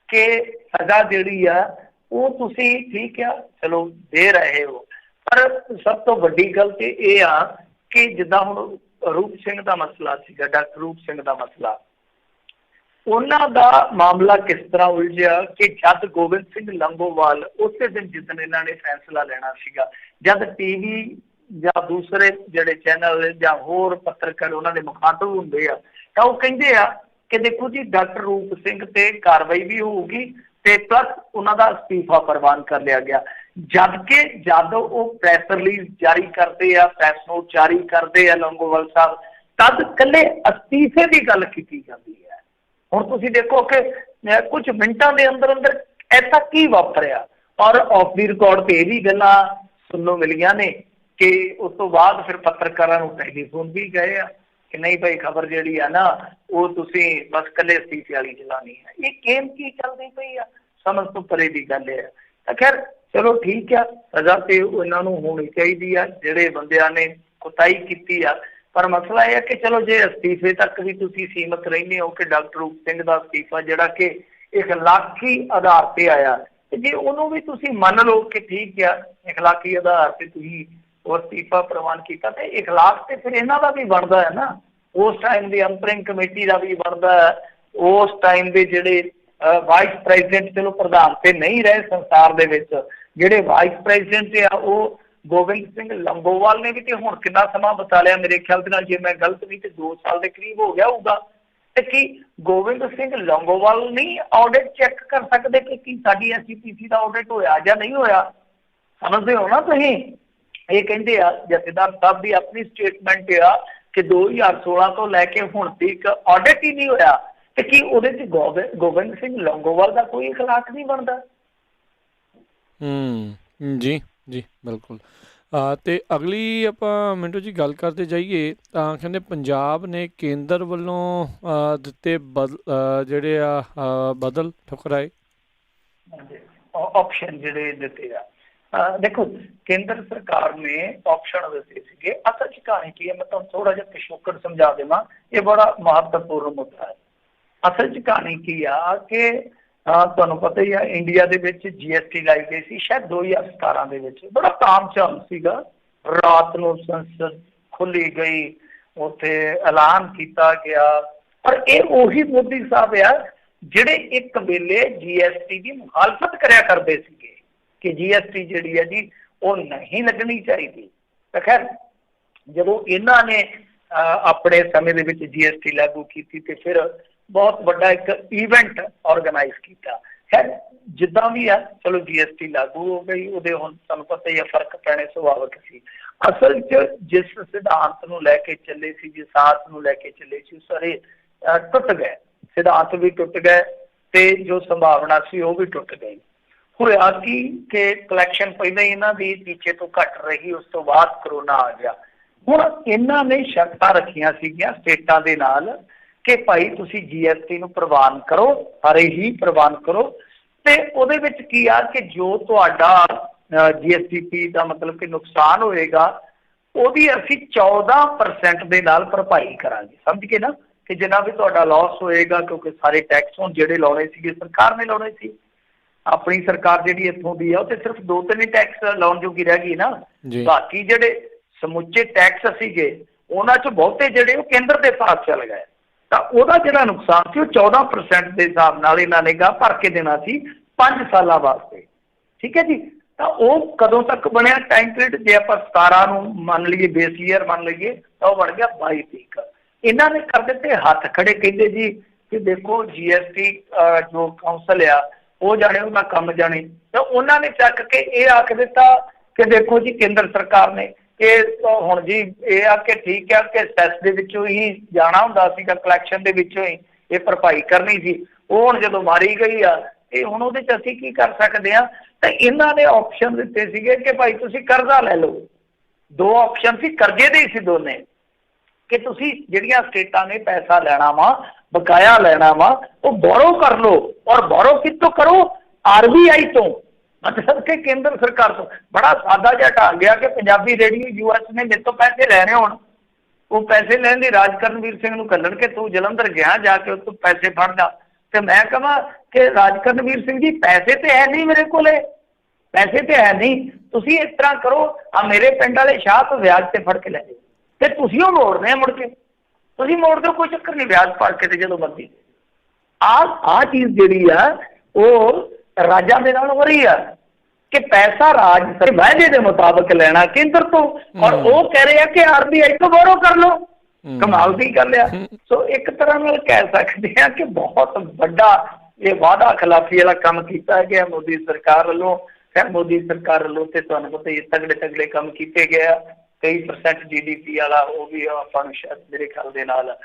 ਕਿ ਸਜ਼ਾ ਜਿਹੜੀ ਆ ਉਹ ਤੁਸੀਂ ਠੀਕ ਆ ਚਲੋ ਦੇ ਰਹੇ ਹੋ, ਪਰ ਸਭ ਤੋਂ ਵੱਡੀ ਗੱਲ ਤੇ ਇਹ ਆ ਕਿ ਜਿੱਦਾਂ ਹੁਣ ਰੂਪ ਸਿੰਘ ਦਾ ਮਸਲਾ ਸੀਗਾ, ਡਾਕਟਰ ਰੂਪ ਸਿੰਘ ਦਾ ਮਸਲਾ, ਉਹਨਾਂ ਦਾ ਮਾਮਲਾ ਕਿਸ ਤਰ੍ਹਾਂ ਉਲਝਿਆ ਕਿ ਜਦ ਗੋਬਿੰਦ ਸਿੰਘ ਲੰਗੋਵਾਲ ਉਸੇ ਦਿਨ ਜਿੱਦਣ ਇਹਨਾਂ ਨੇ ਫੈਸਲਾ ਲੈਣਾ ਸੀਗਾ, ਜਦ TV ਜਾਂ ਦੂਸਰੇ ਜਿਹੜੇ ਚੈਨਲ ਜਾਂ ਹੋਰ ਪੱਤਰਕਾਰ ਉਹਨਾਂ ਦੇ ਮੁਖਾਤਬ ਹੁੰਦੇ ਆ, ਤਾਂ ਉਹ ਕਹਿੰਦੇ ਆ ਕਿ ਦੇਖੋ ਜੀ ਡਾਕਟਰ ਰੂਪ ਸਿੰਘ ਤੇ ਕਾਰਵਾਈ ਵੀ ਹੋਊਗੀ ਤੇ ਪਲੱਸ ਉਹਨਾਂ ਦਾ ਅਸਤੀਫਾ ਪ੍ਰਵਾਨ ਕਰ ਲਿਆ ਗਿਆ। ਜਦਕਿ ਜਦ ਉਹ ਪ੍ਰੈਸ ਰਿਲੀਜ਼ ਜਾਰੀ ਕਰਦੇ ਆ, ਪ੍ਰੈਸ ਨੋਟ ਜਾਰੀ ਕਰਦੇ ਆ ਲੰਗੋਵਾਲ ਸਾਹਿਬ, ਤਦ ਇਕੱਲੇ ਅਸਤੀਫੇ ਦੀ ਗੱਲ ਕੀਤੀ ਜਾਂਦੀ ਹੈ। ਹੁਣ ਤੁਸੀਂ ਦੇਖੋ ਕਿ ਕੁਝ ਮਿੰਟਾਂ ਦੇ ਅੰਦਰ ਅੰਦਰ ਐਸਾ ਕੀ ਵਾਪਰਿਆ, ਔਰ ਆਫ ਦੀ ਰਿਕਾਰਡ ਤੇ ਇਹ ਵੀ ਗੱਲਾਂ ਸੁਣਨ ਨੂੰ ਮਿਲੀਆਂ ਨੇ ਕਿ ਉਸ ਤੋਂ ਬਾਅਦ ਫਿਰ ਪੱਤਰਕਾਰਾਂ ਨੂੰ ਟੈਲੀਫੋਨ ਵੀ ਗਏ ਆ ਕਿ ਨਹੀਂ ਭਾਈ ਖਬਰ ਜਿਹੜੀ ਆ ਨਾ ਉਹ ਤੁਸੀਂ ਬਸ ਇਕੱਲੇ ਅਸਤੀਫੇ ਵਾਲੀ ਚਲਾਉਣੀ ਹੈ। ਇਹ ਗੇਮ ਕੀ ਚੱਲਦੀ ਪਈ ਆ, ਸਮਝ ਤੋਂ ਪਰੇ ਦੀ ਗੱਲ ਹੈ। ਤਾਂ ਖੈਰ ਚਲੋ ਠੀਕ ਆ, ਸਜ਼ਾ ਤੇ ਇਹਨਾਂ ਨੂੰ ਹੋਣੀ ਚਾਹੀਦੀ ਆ ਜਿਹੜੇ ਬੰਦਿਆਂ ਨੇ ਕੁਤਾਹੀ ਕੀਤੀ ਆ। ਪਰ ਮਸਲਾ ਇਹ ਹੈ ਕਿ ਚਲੋ ਜੇ ਅਸਤੀਫੇ ਤੱਕ ਵੀ ਤੁਸੀਂ ਸੀਮਤ ਰਹਿੰਦੇ ਹੋ ਕਿ ਡਾਕਟਰ ਰੂਪ ਸਿੰਘ ਦਾ ਅਸਤੀਫਾ ਜਿਹੜਾ ਕਿ ਇਖਲਾਕੀ ਆਧਾਰ ਤੇ ਆਇਆ, ਤੇ ਜੇ ਉਹਨੂੰ ਵੀ ਤੁਸੀਂ ਮੰਨ ਲਓ ਕਿ ਠੀਕ ਆ ਇਖਲਾਕੀ ਆਧਾਰ ਤੇ ਤੁਸੀਂ ਉਹ ਅਸਤੀਫਾ ਪ੍ਰਵਾਨ ਕੀਤਾ, ਤੇ ਇਖਲਾਕ ਤੇ ਫਿਰ ਇਹਨਾਂ ਦਾ ਵੀ ਬਣਦਾ ਹੈ ਨਾ, ਉਸ ਟਾਈਮ ਦੀ ਅੰਤਰਿੰਗ ਕਮੇਟੀ ਦਾ ਵੀ ਬਣਦਾ ਹੈ, ਉਸ ਟਾਈਮ ਦੇ ਜਿਹੜੇ ਵਾਈਸ ਪ੍ਰੈਜ਼ੀਡੈਂਟ, ਚਲੋ ਪ੍ਰਧਾਨ ਤੇ ਨਹੀਂ ਰਹੇ ਸੰਸਾਰ ਦੇ ਵਿੱਚ, ਜਿਹੜੇ ਵਾਈਸ ਪ੍ਰੈਜ਼ੀਡੈਂਟ ਆ ਉਹ ਗੋਬਿੰਦ ਸਿੰਘ ਲੰਗੋਵਾਲ ਨੇ ਵੀ ਤੇ ਹੁਣ ਕਿੰਨਾ ਸਮਾਂ ਬਤਾ ਲਿਆ ਮੇਰੇ ਖਿਆਲ ਦੇ ਨਾਲ, ਜੇ ਮੈਂ ਗਲਤ ਨਹੀਂ ਤੇ 2 ਸਾਲ ਦੇ ਕਰੀਬ ਹੋ ਗਿਆ ਹੋਊਗਾ। ਤੇ ਕੀ ਗੋਬਿੰਦ ਸਿੰਘ ਲੰਗੋਵਾਲ ਨਹੀਂ ਆਡਿਟ ਚੈੱਕ ਕਰ ਸਕਦੇ ਕਿ ਕੀ ਸਾਡੀ SGPC ਦਾ ਆਡਿਟ ਹੋਇਆ ਜਾਂ ਨਹੀਂ ਹੋਇਆ? ਸਮਝਦੇ ਹੋ ਨਾ ਤੁਸੀਂ? ਇਹ ਕਹਿੰਦੇ ਆ ਜਥੇਦਾਰ ਸਾਹਿਬ ਦੀ ਆਪਣੀ ਸਟੇਟਮੈਂਟ ਆ ਕਿ 2016 ਤੋਂ ਲੈ ਕੇ ਹੁਣ ਤੱਕ ਆਡਿਟ ਹੀ ਨਹੀਂ ਹੋਇਆ, ਤੇ ਕੀ ਉਹਦੇ ਚ ਗੋਬਿੰਦ ਸਿੰਘ ਲੰਗੋਵਾਲ ਦਾ ਕੋਈ ਇਖਲਾਕ ਨਹੀਂ ਬਣਦਾ? ਜੀ ਜੀ ਬਿਲਕੁਲ। ਤੇ ਅਗਲੀ ਆਪਾਂ ਮਿੰਟੂ ਜੀ ਗੱਲ ਕਰਦੇ ਜਾਈਏ ਤਾਂ ਕਹਿੰਦੇ ਪੰਜਾਬ ਨੇ ਕੇਂਦਰ ਵੱਲੋਂ ਦਿੱਤੇ ਜਿਹੜੇ ਆ ਬਦਲ ਠੁਕਰਾਏ ਆਪਸ਼ਨ ਜਿਹੜੇ ਦਿੱਤੇ ਆ। ਦੇਖੋ ਕੇਂਦਰ ਸਰਕਾਰ ਨੇ ਆਪਸ਼ਨ ਦਿੱਤੇ ਸੀਗੇ। ਅਸਲ ਚ ਕਹਾਣੀ ਕੀ ਹੈ, ਮੈਂ ਤੁਹਾਨੂੰ ਥੋੜਾ ਜਿਹਾ ਪਿਛੋਕੜ ਸਮਝਾ ਦੇਵਾਂ, ਇਹ ਬੜਾ ਮਹੱਤਵਪੂਰਨ ਮੁੱਦਾ ਹੈ। ਅਸਲ ਚ ਕਹਾਣੀ ਕੀ ਆ ਕਿ ਤੁਹਾਨੂੰ ਪਤਾ ਹੀ ਆ ਇੰਡੀਆ ਦੇ ਵਿੱਚ GST ਲਾਈ ਗਈ ਸੀ ਸ਼ਾਇਦ 2017 ਦੇ ਵਿੱਚ, ਬੜਾ ਤਾਮਝਾਮ ਸੀਗਾ। ਰਾਤ ਨੂੰ ਸੰਸਦ ਖੁੱਲੀ ਗਈ, ਉੱਥੇ ਐਲਾਨ ਕੀਤਾ ਗਿਆ, ਪਰ ਇਹ ਉਹੀ ਮੋਦੀ ਸਾਹਿਬ ਆ ਜਿਹੜੇ ਇੱਕ ਵੇਲੇ GST ਦੀ ਮੁਖਾਲਫਤ ਕਰਿਆ ਕਰਦੇ ਸੀਗੇ ਕਿ GST ਜਿਹੜੀ ਹੈ ਜੀ ਉਹ ਨਹੀਂ ਲੱਗਣੀ ਚਾਹੀਦੀ। ਤਾਂ ਖੈਰ ਜਦੋਂ ਇਹਨਾਂ ਨੇ ਆਪਣੇ ਸਮੇਂ ਦੇ ਵਿੱਚ GST ਲਾਗੂ ਕੀਤੀ ਤੇ ਫਿਰ ਬਹੁਤ ਵੱਡਾ ਇੱਕ ਇਵੈਂਟ ਆਰਗੇਨਾਈਜ਼ ਕੀਤਾ। ਖੈਰ ਜਿੱਦਾਂ ਵੀ ਆ ਚਲੋ GST ਲਾਗੂ ਹੋ ਗਈ, ਉਹਦੇ ਹੁਣ ਤੁਹਾਨੂੰ ਪਤਾ ਹੀ ਆ ਫਰਕ ਪੈਣੇ ਸੁਭਾਵਿਕ ਸੀ। ਅਸਲ 'ਚ ਜਿਸ ਸਿਧਾਂਤ ਨੂੰ ਲੈ ਕੇ ਚੱਲੇ ਸੀ, ਜਿਸ ਸਾਥ ਨੂੰ ਲੈ ਕੇ ਚੱਲੇ ਸੀ, ਸਾਰੇ ਟੁੱਟ ਗਏ। ਸਿਧਾਂਤ ਵੀ ਟੁੱਟ ਗਏ ਤੇ ਜੋ ਸੰਭਾਵਨਾ ਸੀ ਉਹ ਵੀ ਟੁੱਟ ਗਈ। ਹੋਇਆ ਕਿ ਕਲੈਕਸ਼ਨ ਪਹਿਲਾਂ ਹੀ ਇਹਨਾਂ ਦੀ ਪਿੱਛੇ ਤੋਂ ਘਟ ਰਹੀ, ਉਸ ਤੋਂ ਬਾਅਦ ਕਰੋਨਾ ਆ ਗਿਆ। ਹੁਣ ਇਹਨਾਂ ਨੇ ਸ਼ਰਤਾਂ ਰੱਖੀਆਂ ਸੀਗੀਆਂ ਸਟੇਟਾਂ ਦੇ ਨਾਲ ਕਿ ਭਾਈ ਤੁਸੀਂ GST ਨੂੰ ਪ੍ਰਵਾਨ ਕਰੋ, ਸਾਰੇ ਹੀ ਪ੍ਰਵਾਨ ਕਰੋ, ਤੇ ਉਹਦੇ ਵਿੱਚ ਕੀ ਆ ਕਿ ਜੋ ਤੁਹਾਡਾ GSTP ਦਾ ਮਤਲਬ ਕਿ ਨੁਕਸਾਨ ਹੋਏਗਾ ਉਹਦੀ ਅਸੀਂ 14% ਦੇ ਨਾਲ ਭਰਪਾਈ ਕਰਾਂਗੇ। ਸਮਝ ਕੇ ਨਾ, ਕਿ ਜਿੰਨਾ ਵੀ ਤੁਹਾਡਾ ਲਾਸ ਹੋਏਗਾ, ਕਿਉਂਕਿ ਸਾਰੇ ਟੈਕਸ ਹੁਣ ਜਿਹੜੇ ਲਾਉਣੇ ਸੀਗੇ ਸਰਕਾਰ ਨੇ ਲਾਉਣੇ ਸੀ। ਆਪਣੀ ਸਰਕਾਰ ਜਿਹੜੀ ਇੱਥੋਂ ਦੀ ਆ ਉਹ ਤੇ ਸਿਰਫ 2-3 ਹੀ ਟੈਕਸ ਲਾਉਣ ਜੋਗੀ ਰਹਿ ਗਈ ਨਾ। ਬਾਕੀ ਜਿਹੜੇ ਸਮੁੱਚੇ ਟੈਕਸ ਸੀਗੇ ਉਹਨਾਂ ਚੋਂ ਬਹੁਤੇ ਜਿਹੜੇ ਉਹ ਕੇਂਦਰ ਦੇ ਪਾਸ ਚਲ ਗਏ, ਤਾਂ ਉਹਦਾ ਜਿਹੜਾ ਨੁਕਸਾਨ ਸੀ ਉਹ 14% ਦੇ ਹਿਸਾਬ ਨਾਲ ਇਹਨਾਂ ਨੇ ਗਾ ਭਰ ਕੇ ਦੇਣਾ ਸੀ 5 ਸਾਲਾਂ ਵਾਸਤੇ। ਠੀਕ ਹੈ ਜੀ। ਤਾਂ ਉਹ ਕਦੋਂ ਤੱਕ ਬਣਿਆ ਟਾਈਮ ਪੀਰੀਅਡ? ਜੇ ਆਪਾਂ 17 ਨੂੰ ਮੰਨ ਲਈਏ, ਬੇਸ ਈਅਰ ਮੰਨ ਲਈਏ, ਤਾਂ ਉਹ ਬਣ ਗਿਆ 22 ਤੀਕ। ਇਹਨਾਂ ਨੇ ਕਰ ਦਿੱਤੇ ਹੱਥ ਖੜੇ, ਕਹਿੰਦੇ ਜੀ ਕਿ ਦੇਖੋ GST ਜੋ ਕਾਉਂਸਲ ਆ ਉਹ ਜਾਣੇ, ਉਹਨਾਂ ਕੰਮ ਜਾਣੇ। ਤਾਂ ਉਹਨਾਂ ਨੇ ਚੱਕ ਕੇ ਇਹ ਆਖ ਦਿੱਤਾ ਕਿ ਦੇਖੋ ਜੀ ਕੇਂਦਰ ਸਰਕਾਰ ਨੇ ਇਹ ਹੁਣ ਜੀ ਇਹ ਆ ਕਿ ਠੀਕ ਆ ਕਿ ਸੈਸ ਦੇ ਵਿੱਚੋਂ ਹੀ ਜਾਣਾ ਹੁੰਦਾ ਸੀਗਾ, ਕਲੈਕਸ਼ਨ ਦੇ ਵਿੱਚੋਂ ਹੀ ਇਹ ਭਰਪਾਈ ਕਰਨੀ ਸੀ। ਉਹ ਹੁਣ ਜਦੋਂ ਮਾਰੀ ਗਈ ਆ ਤੇ ਹੁਣ ਉਹਦੇ 'ਚ ਅਸੀਂ ਕੀ ਕਰ ਸਕਦੇ ਹਾਂ? ਤਾਂ ਇਹਨਾਂ ਨੇ ਆਪਸ਼ਨ ਦਿੱਤੇ ਸੀਗੇ ਕਿ ਭਾਈ ਤੁਸੀਂ ਕਰਜ਼ਾ ਲੈ ਲਓ। 2 ਆਪਸ਼ਨ ਸੀ, ਕਰਜ਼ੇ ਦੇ ਹੀ ਸੀ ਦੋਨੇ, ਕਿ ਤੁਸੀਂ ਜਿਹੜੀਆਂ ਸਟੇਟਾਂ ਨੇ ਪੈਸਾ ਲੈਣਾ ਵਾ, ਬਕਾਇਆ ਲੈਣਾ ਵਾ, ਉਹ ਬੋਰੋ ਕਰ ਲਓ। ਔਰ ਬੋਰੋ ਕਿੱਥੋਂ ਕਰੋ? RBI ਤੋਂ, ਮਤਲਬ ਕਿ ਕੇਂਦਰ ਸਰਕਾਰ ਤੋਂ। ਬੜਾ ਸਾਦਾ ਜਿਹਾ ਢੰਗ ਗਿਆ ਕਿ ਪੰਜਾਬੀ ਰੇਡੀਓ US ਨੇ ਮੇਰੇ ਤੋਂ ਪੈਸੇ ਲੈਣੇ ਹੋਣ, ਉਹ ਪੈਸੇ ਲੈਣ ਦੀ ਰਾਜ ਕਰਨਵੀਰ ਸਿੰਘ ਨੂੰ ਕੱਲਣ ਕਿ ਤੂੰ ਜਲੰਧਰ ਗਿਆ, ਜਾ ਕੇ ਉੱਥੋਂ ਪੈਸੇ ਫੜਦਾ। ਤੇ ਮੈਂ ਕਹਾਂ ਕਿ ਰਾਜ ਕਰਨਵੀਰ ਸਿੰਘ ਜੀ ਪੈਸੇ ਤੇ ਹੈ ਨਹੀਂ ਮੇਰੇ ਕੋਲੇ, ਪੈਸੇ ਤੇ ਹੈ ਨਹੀਂ, ਤੁਸੀਂ ਇਸ ਤਰ੍ਹਾਂ ਕਰੋ, ਆ ਮੇਰੇ ਪਿੰਡ ਵਾਲੇ ਸ਼ਾਹ ਤੋਂ ਵਿਆਜ ਤੇ ਫੜ ਕੇ ਲੈ ਜਾਓ ਤੇ ਤੁਸੀਂ ਉਹ ਮੋੜਨੇ ਆ, ਮੁੜ ਕੇ ਤੁਸੀਂ ਮੋੜ ਦਿਓ, ਕੋਈ ਚੱਕਰ ਨਹੀਂ, ਵਿਆਜ ਫੜ ਕੇ ਤੇ ਜਦੋਂ ਮਰਜ਼ੀ। ਆਹ ਚੀਜ਼ ਜਿਹੜੀ ਆ ਉਹ ਰਾਜਾਂ ਦੇ ਨਾਲ ਹੋ ਰਹੀ ਆ ਕਿ ਪੈਸਾ ਰਾਜ ਵਾਅਦੇ ਦੇ ਮੁਤਾਬਕ ਲੈਣਾ ਕੇਂਦਰ ਤੋਂ, ਔਰ ਉਹ ਕਹਿ ਰਹੇ ਆ ਕਿ RBI ਤੋਂ ਬੋਰੋ ਕਰ ਲਓ। ਕਮਾਲ ਦੀ ਗੱਲ ਆ। ਸੋ ਇੱਕ ਤਰ੍ਹਾਂ ਨਾਲ ਕਹਿ ਸਕਦੇ ਆ ਕਿ ਬਹੁਤ ਵੱਡਾ ਇਹ ਵਾਅਦਾ ਖਿਲਾਫੀ ਵਾਲਾ ਕੰਮ ਕੀਤਾ ਗਿਆ ਮੋਦੀ ਸਰਕਾਰ ਵੱਲੋਂ। ਖੈਰ ਮੋਦੀ ਸਰਕਾਰ ਵੱਲੋਂ ਤੇ ਤੁਹਾਨੂੰ ਪਤਾ ਹੀ ਤਗੜੇ ਕੰਮ ਕੀਤੇ ਗਏ ਆ। 23% GDP ਵਾਲਾ ਉਹ ਵੀ ਆਪਾਂ ਨੂੰ ਸ਼ਾਇਦ ਮੇਰੇ ਖਿਆਲ ਦੇ ਨਾਲ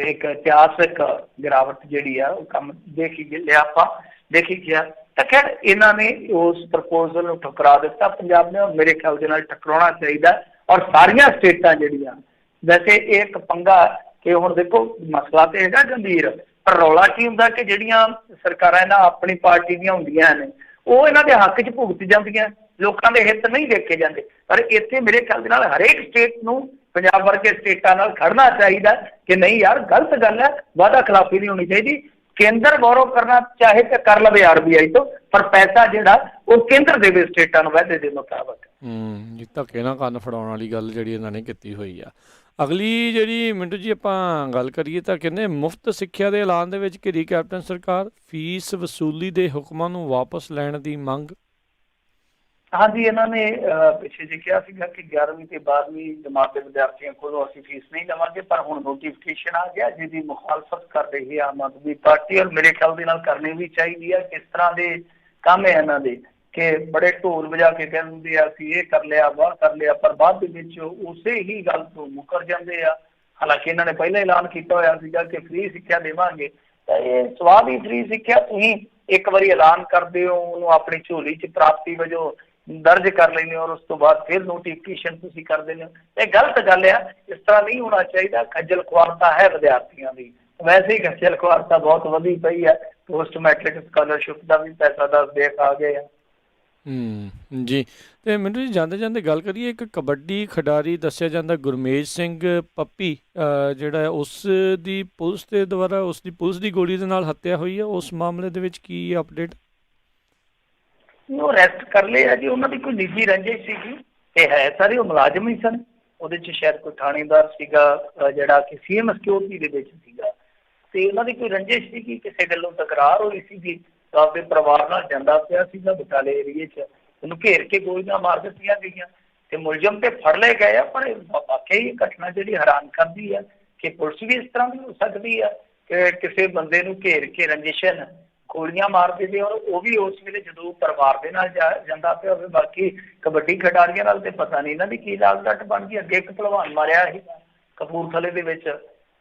ਇੱਕ ਇਤਿਹਾਸਕ ਗਿਰਾਵਟ ਜਿਹੜੀ ਆ ਉਹ ਕੰਮ ਦੇਖੀ ਲਿਆ, ਆਪਾਂ ਦੇਖੀ ਗਿਆ। ਤਾਂ ਖੈਰ ਇਹਨਾਂ ਨੇ ਉਸ ਪ੍ਰਪੋਜ਼ਲ ਨੂੰ ਠੁਕਰਾ ਦਿੱਤਾ ਪੰਜਾਬ ਨੇ, ਔਰ ਮੇਰੇ ਖਿਆਲ ਦੇ ਨਾਲ ਠੁਕਰਾਉਣਾ ਚਾਹੀਦਾ। ਔਰ ਸਾਰੀਆਂ ਸਟੇਟਾਂ ਜਿਹੜੀਆਂ, ਵੈਸੇ ਇਹ ਇੱਕ ਪੰਗਾ ਕਿ ਹੁਣ ਦੇਖੋ ਮਸਲਾ ਤੇ ਹੈਗਾ ਗੰਭੀਰ, ਪਰ ਰੌਲਾ ਕੀ ਹੁੰਦਾ ਕਿ ਜਿਹੜੀਆਂ ਸਰਕਾਰਾਂ ਇਹਨਾਂ ਆਪਣੀ ਪਾਰਟੀ ਦੀਆਂ ਹੁੰਦੀਆਂ ਨੇ ਉਹ ਇਹਨਾਂ ਦੇ ਹੱਕ 'ਚ ਭੁਗਤ ਜਾਂਦੀਆਂ, ਲੋਕਾਂ ਦੇ ਹਿੱਤ ਨਹੀਂ ਦੇਖੇ ਜਾਂਦੇ। ਪਰ ਇੱਥੇ ਮੇਰੇ ਖਿਆਲ ਦੇ ਨਾਲ ਹਰੇਕ ਸਟੇਟ ਨੂੰ ਪੰਜਾਬ ਵਰਗੇ ਸਟੇਟਾਂ ਨਾਲ ਖੜਨਾ ਚਾਹੀਦਾ ਕਿ ਨਹੀਂ ਯਾਰ ਗਲਤ ਗੱਲ ਹੈ, ਵਾਅਦਾ ਖਿਲਾਫੀ ਨਹੀਂ ਹੋਣੀ ਚਾਹੀਦੀ। ਕੇਂਦਰ ਬੋਰੋ ਕਰਨਾ ਚਾਹੇ ਤੇ ਕਰ ਲਵੇ RBI ਤੋਂ, ਪਰ ਪੈਸਾ ਜਿਹੜਾ ਉਹ ਕੇਂਦਰ ਦੇਵੇ ਸਟੇਟਾਂ ਨੂੰ ਵਾਅਦੇ ਦੇ ਮੁਤਾਬਕ। ਜੀ ਧੱਕੇ ਨਾਲ ਕੰਨ ਫੜਾਉਣ ਵਾਲੀ ਗੱਲ ਜਿਹੜੀ ਇਹਨਾਂ ਨੇ ਕੀਤੀ ਹੋਈ ਆ। ਅਗਲੀ ਜਿਹੜੀ ਮਿੰਟੂ ਜੀ ਆਪਾਂ ਗੱਲ ਕਰੀਏ ਤਾਂ ਕਹਿੰਦੇ ਮੁਫਤ ਸਿੱਖਿਆ ਦੇ ਐਲਾਨ ਦੇ ਵਿੱਚ ਘਿਰੀ ਕੈਪਟਨ ਸਰਕਾਰ, ਫੀਸ ਵਸੂਲੀ ਦੇ ਹੁਕਮਾਂ ਨੂੰ ਵਾਪਸ ਲੈਣ ਦੀ ਮੰਗ। ਹਾਂਜੀ, ਇਹਨਾਂ ਨੇ ਪਿੱਛੇ ਜੇ ਕਿਹਾ ਸੀਗਾ ਕਿ 11ਵੀਂ ਤੇ 12ਵੀਂ ਜਮਾਤ ਦੇ ਵਿਦਿਆਰਥੀਆਂ ਕੋਲੋਂ ਅਸੀਂ ਫੀਸ ਨਹੀਂ ਲਵਾਂਗੇ, ਪਰ ਹੁਣ ਨੋਟੀਫਿਕੇਸ਼ਨ ਆ ਗਿਆ ਜਿਹਦੀ ਮੁਖਾਲਫਤ ਕਰ ਰਹੀ ਹੈ ਆਮ ਆਦਮੀ ਪਾਰਟੀ, ਔਰ ਮੇਰੇ ਖਿਆਲ ਦੇ ਨਾਲ ਕਰਨੀ ਵੀ ਚਾਹੀਦੀ ਹੈ। ਕਿਸ ਤਰ੍ਹਾਂ ਦੇ ਕੰਮ ਹੈ ਇਹਨਾਂ ਦੇ ਕਿ ਬੜੇ ਢੋਲ ਵਜਾ ਕੇ ਕਹਿੰਦੇ ਆ ਅਸੀਂ ਇਹ ਕਰ ਲਿਆ, ਬਾਹਰ ਕਰ ਲਿਆ, ਪਰ ਬਾਅਦ ਦੇ ਵਿੱਚ ਉਸੇ ਹੀ ਗੱਲ ਤੋਂ ਮੁੱਕਰ ਜਾਂਦੇ ਆ। ਹਾਲਾਂਕਿ ਇਹਨਾਂ ਨੇ ਪਹਿਲਾਂ ਐਲਾਨ ਕੀਤਾ ਹੋਇਆ ਸੀਗਾ ਕਿ ਫ੍ਰੀ ਸਿੱਖਿਆ ਦੇਵਾਂਗੇ, ਤਾਂ ਇਹ ਸਵਾਦ ਹੀ ਫ੍ਰੀ ਸਿੱਖਿਆ ਤੁਸੀਂ ਇੱਕ ਵਾਰੀ ਐਲਾਨ ਕਰਦੇ ਹੋ, ਉਹਨੂੰ ਆਪਣੀ ਝੋਲੀ 'ਚ ਪ੍ਰਾਪਤੀ ਵਜੋਂ ਦਰਜ ਕਰ ਲੈਂਦੇ ਹੋ, ਔਰ ਉਸ ਤੋਂ ਬਾਅਦ ਫਿਰ ਨੋਟੀਫਿਕੇਸ਼ਨ ਤੁਸੀਂ ਕਰ ਦਿੰਦੇ ਹੋ। ਇਹ ਗਲਤ ਗੱਲ ਆ, ਇਸ ਤਰ੍ਹਾਂ ਨਹੀਂ ਹੋਣਾ ਚਾਹੀਦਾ। ਖੱਜਲ ਖੁਆਰਤਾ ਹੈ ਵਿਦਿਆਰਥੀਆਂ ਦੀ, ਵੈਸੇ ਹੀ ਖੱਜਲ ਖੁਆਰਤਾ ਬਹੁਤ ਵਧੀ ਪਈ ਹੈ। ਪੋਸਟ ਮੈਟ੍ਰਿਕ ਸਕਾਲਰਸ਼ਿਪ ਦਾ ਵੀ ਪੈਸਾ ਦੱਸਦੇ ਆ ਗਏ ਆ। ਜੀ। ਤੇ ਮੈਨੂੰ ਜੀ ਜਾਂਦੇ ਗੱਲ ਕਰੀਏ, ਇੱਕ ਕਬੱਡੀ ਖਿਡਾਰੀ ਦੱਸਿਆ ਜਾਂਦਾ ਗੁਰਮੇਜ ਸਿੰਘ ਪੱਪੀ ਜਿਹੜਾ ਉਸ ਦੀ ਪੁਲਿਸ ਦੇ ਦੁਆਰਾ ਉਸ ਦੀ ਪੁਲਿਸ ਦੀ ਗੋਲੀ ਦੇ ਨਾਲ ਹੱਤਿਆ ਹੋਈ ਹੈ, ਉਸ ਮਾਮਲੇ ਦੇ ਵਿੱਚ ਕੀ ਅਪਡੇਟ? ਉਹ ਅਰੈਸਟ ਕਰ ਲਏ ਆ ਜੀ। ਉਹਨਾਂ ਦੀ ਕੋਈ ਨਿੱਜੀ ਰੰਜਿਸ਼ ਸੀਗੀ ਤੇ ਹੈ ਸਾਰੇ ਉਹ ਮੁਲਾਜ਼ਮ ਹੀ ਸਨ। ਉਹਦੇ 'ਚ ਸ਼ਾਇਦ ਕੋਈ ਥਾਣੇਦਾਰ ਸੀਗਾ ਜਿਹੜਾ ਕਿ CM ਸਿਕਿਉਰਿਟੀ ਦੇ ਵਿੱਚ ਸੀਗਾ, ਤੇ ਉਹਨਾਂ ਦੀ ਕੋਈ ਰੰਜਿਸ਼ ਸੀਗੀ, ਕਿਸੇ ਗੱਲੋਂ ਤਕਰਾਰ ਹੋਈ ਸੀਗੀ, ਆਪਦੇ ਪਰਿਵਾਰ ਨਾਲ ਜਾਂਦਾ ਪਿਆ ਸੀਗਾ ਬਟਾਲੇ ਏਰੀਏ 'ਚ, ਉਹਨੂੰ ਘੇਰ ਕੇ ਗੋਲੀਆਂ ਮਾਰ ਦਿੱਤੀਆਂ ਗਈਆਂ ਤੇ ਮੁਲਜ਼ਮ ਤੇ ਫੜ ਲਏ ਗਏ ਆ। ਪਰ ਵਾਕਈ ਇਹ ਘਟਨਾ ਜਿਹੜੀ ਹੈਰਾਨ ਕਰਦੀ ਆ ਕਿ ਪੁਲਿਸ ਵੀ ਇਸ ਤਰ੍ਹਾਂ ਦੀ ਹੋ ਸਕਦੀ ਆ ਕਿ ਕਿਸੇ ਬੰਦੇ ਨੂੰ ਘੇਰ ਕੇ ਰੰਜਿਸ਼ਨ ਗੋਲੀਆਂ ਮਾਰ ਦੇਵੇ, ਔਰ ਉਹ ਵੀ ਉਸ ਵੇਲੇ ਜਦੋਂ ਪਰਿਵਾਰ ਦੇ ਨਾਲ ਜਾਂਦਾ ਪਿਆ ਹੋਵੇ। ਬਾਕੀ ਕਬੱਡੀ ਖਿਡਾਰੀਆਂ ਨਾਲ ਤੇ ਪਤਾ ਨਹੀਂ ਇਹਨਾਂ ਦੀ ਕੀ ਲਾਗਡਟ ਬਣ ਗਈ। ਅੱਗੇ ਇੱਕ ਭਲਵਾਨ ਮਾਰਿਆ ਸੀ ਕਪੂਰਥਲੇ ਦੇ ਵਿੱਚ,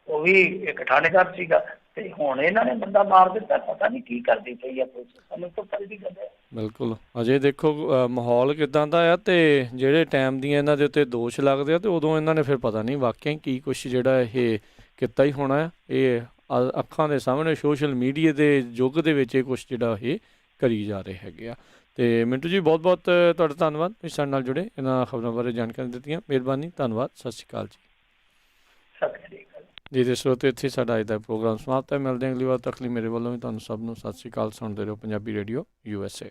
ਉਹ ਵੀ ਇੱਕ ਥਾਣੇਦਾਰ ਸੀਗਾ, ਤੇ ਹੁਣ ਇਹਨਾਂ ਨੇ ਬੰਦਾ ਮਾਰ ਦਿੱਤਾ, ਪਤਾ ਨਹੀਂ ਕੀ ਕਰਦੀ ਪਈ ਆ ਪੁਲਿਸ, ਸਾਨੂੰ ਤਾਂ ਪਤਾ ਦੀ ਗੱਲ ਹੈ। ਬਿਲਕੁਲ ਅਜੇ ਦੇਖੋ ਮਾਹੌਲ ਕਿਦਾਂ ਦਾ ਆ, ਤੇ ਜਿਹੜੇ ਟਾਈਮ ਦੀਆਂ ਇਹਨਾਂ ਦੇ ਉੱਤੇ ਦੋਸ਼ ਲੱਗਦੇ ਆ, ਤੇ ਉਦੋਂ ਇਹਨਾਂ ਨੇ ਫਿਰ ਪਤਾ ਨਹੀਂ ਵਾਕਿਆ ਹੀ ਕੀ ਕੁਛ ਜਿਹੜਾ ਇਹ ਕੀਤਾ ਹੀ ਹੋਣਾ ਆ। ਇਹ ਅੱਖਾਂ ਦੇ ਸਾਹਮਣੇ ਸੋਸ਼ਲ ਮੀਡੀਆ ਦੇ ਯੁੱਗ ਦੇ ਵਿੱਚ ਇਹ ਕੁਛ ਜਿਹੜਾ ਇਹ ਕਰੀ ਜਾ ਰਹੇ ਹੈਗੇ ਆ। ਤੇ ਮਿੰਟੂ ਜੀ ਬਹੁਤ ਬਹੁਤ ਤੁਹਾਡਾ ਧੰਨਵਾਦ, ਤੁਸੀਂ ਸਾਡੇ ਨਾਲ ਜੁੜੇ, ਇਹਨਾਂ ਖਬਰਾਂ ਬਾਰੇ ਜਾਣਕਾਰੀ ਦਿੱਤੀਆਂ। ਮਿਹਰਬਾਨੀ, ਧੰਨਵਾਦ, ਸਤਿ ਸ਼੍ਰੀ ਅਕਾਲ ਜੀ। ਸਤਿ ਸ਼੍ਰੀ ਅਕਾਲ ਜੀ ਦੇ ਸਰੋਤੇ, ਇੱਥੇ ਸਾਡਾ ਅੱਜ ਦਾ ਪ੍ਰੋਗਰਾਮ ਸਮਾਪਤ ਹੈ। ਮਿਲਦੇ ਹਾਂ ਅਗਲੀ ਵਾਰ ਤੱਕ ਲਈ ਮੇਰੇ ਵੱਲੋਂ ਵੀ ਤੁਹਾਨੂੰ ਸਭ ਨੂੰ ਸਤਿ ਸ਼੍ਰੀ ਅਕਾਲ। ਸੁਣਦੇ ਰਹੋ ਪੰਜਾਬੀ ਰੇਡੀਓ USA।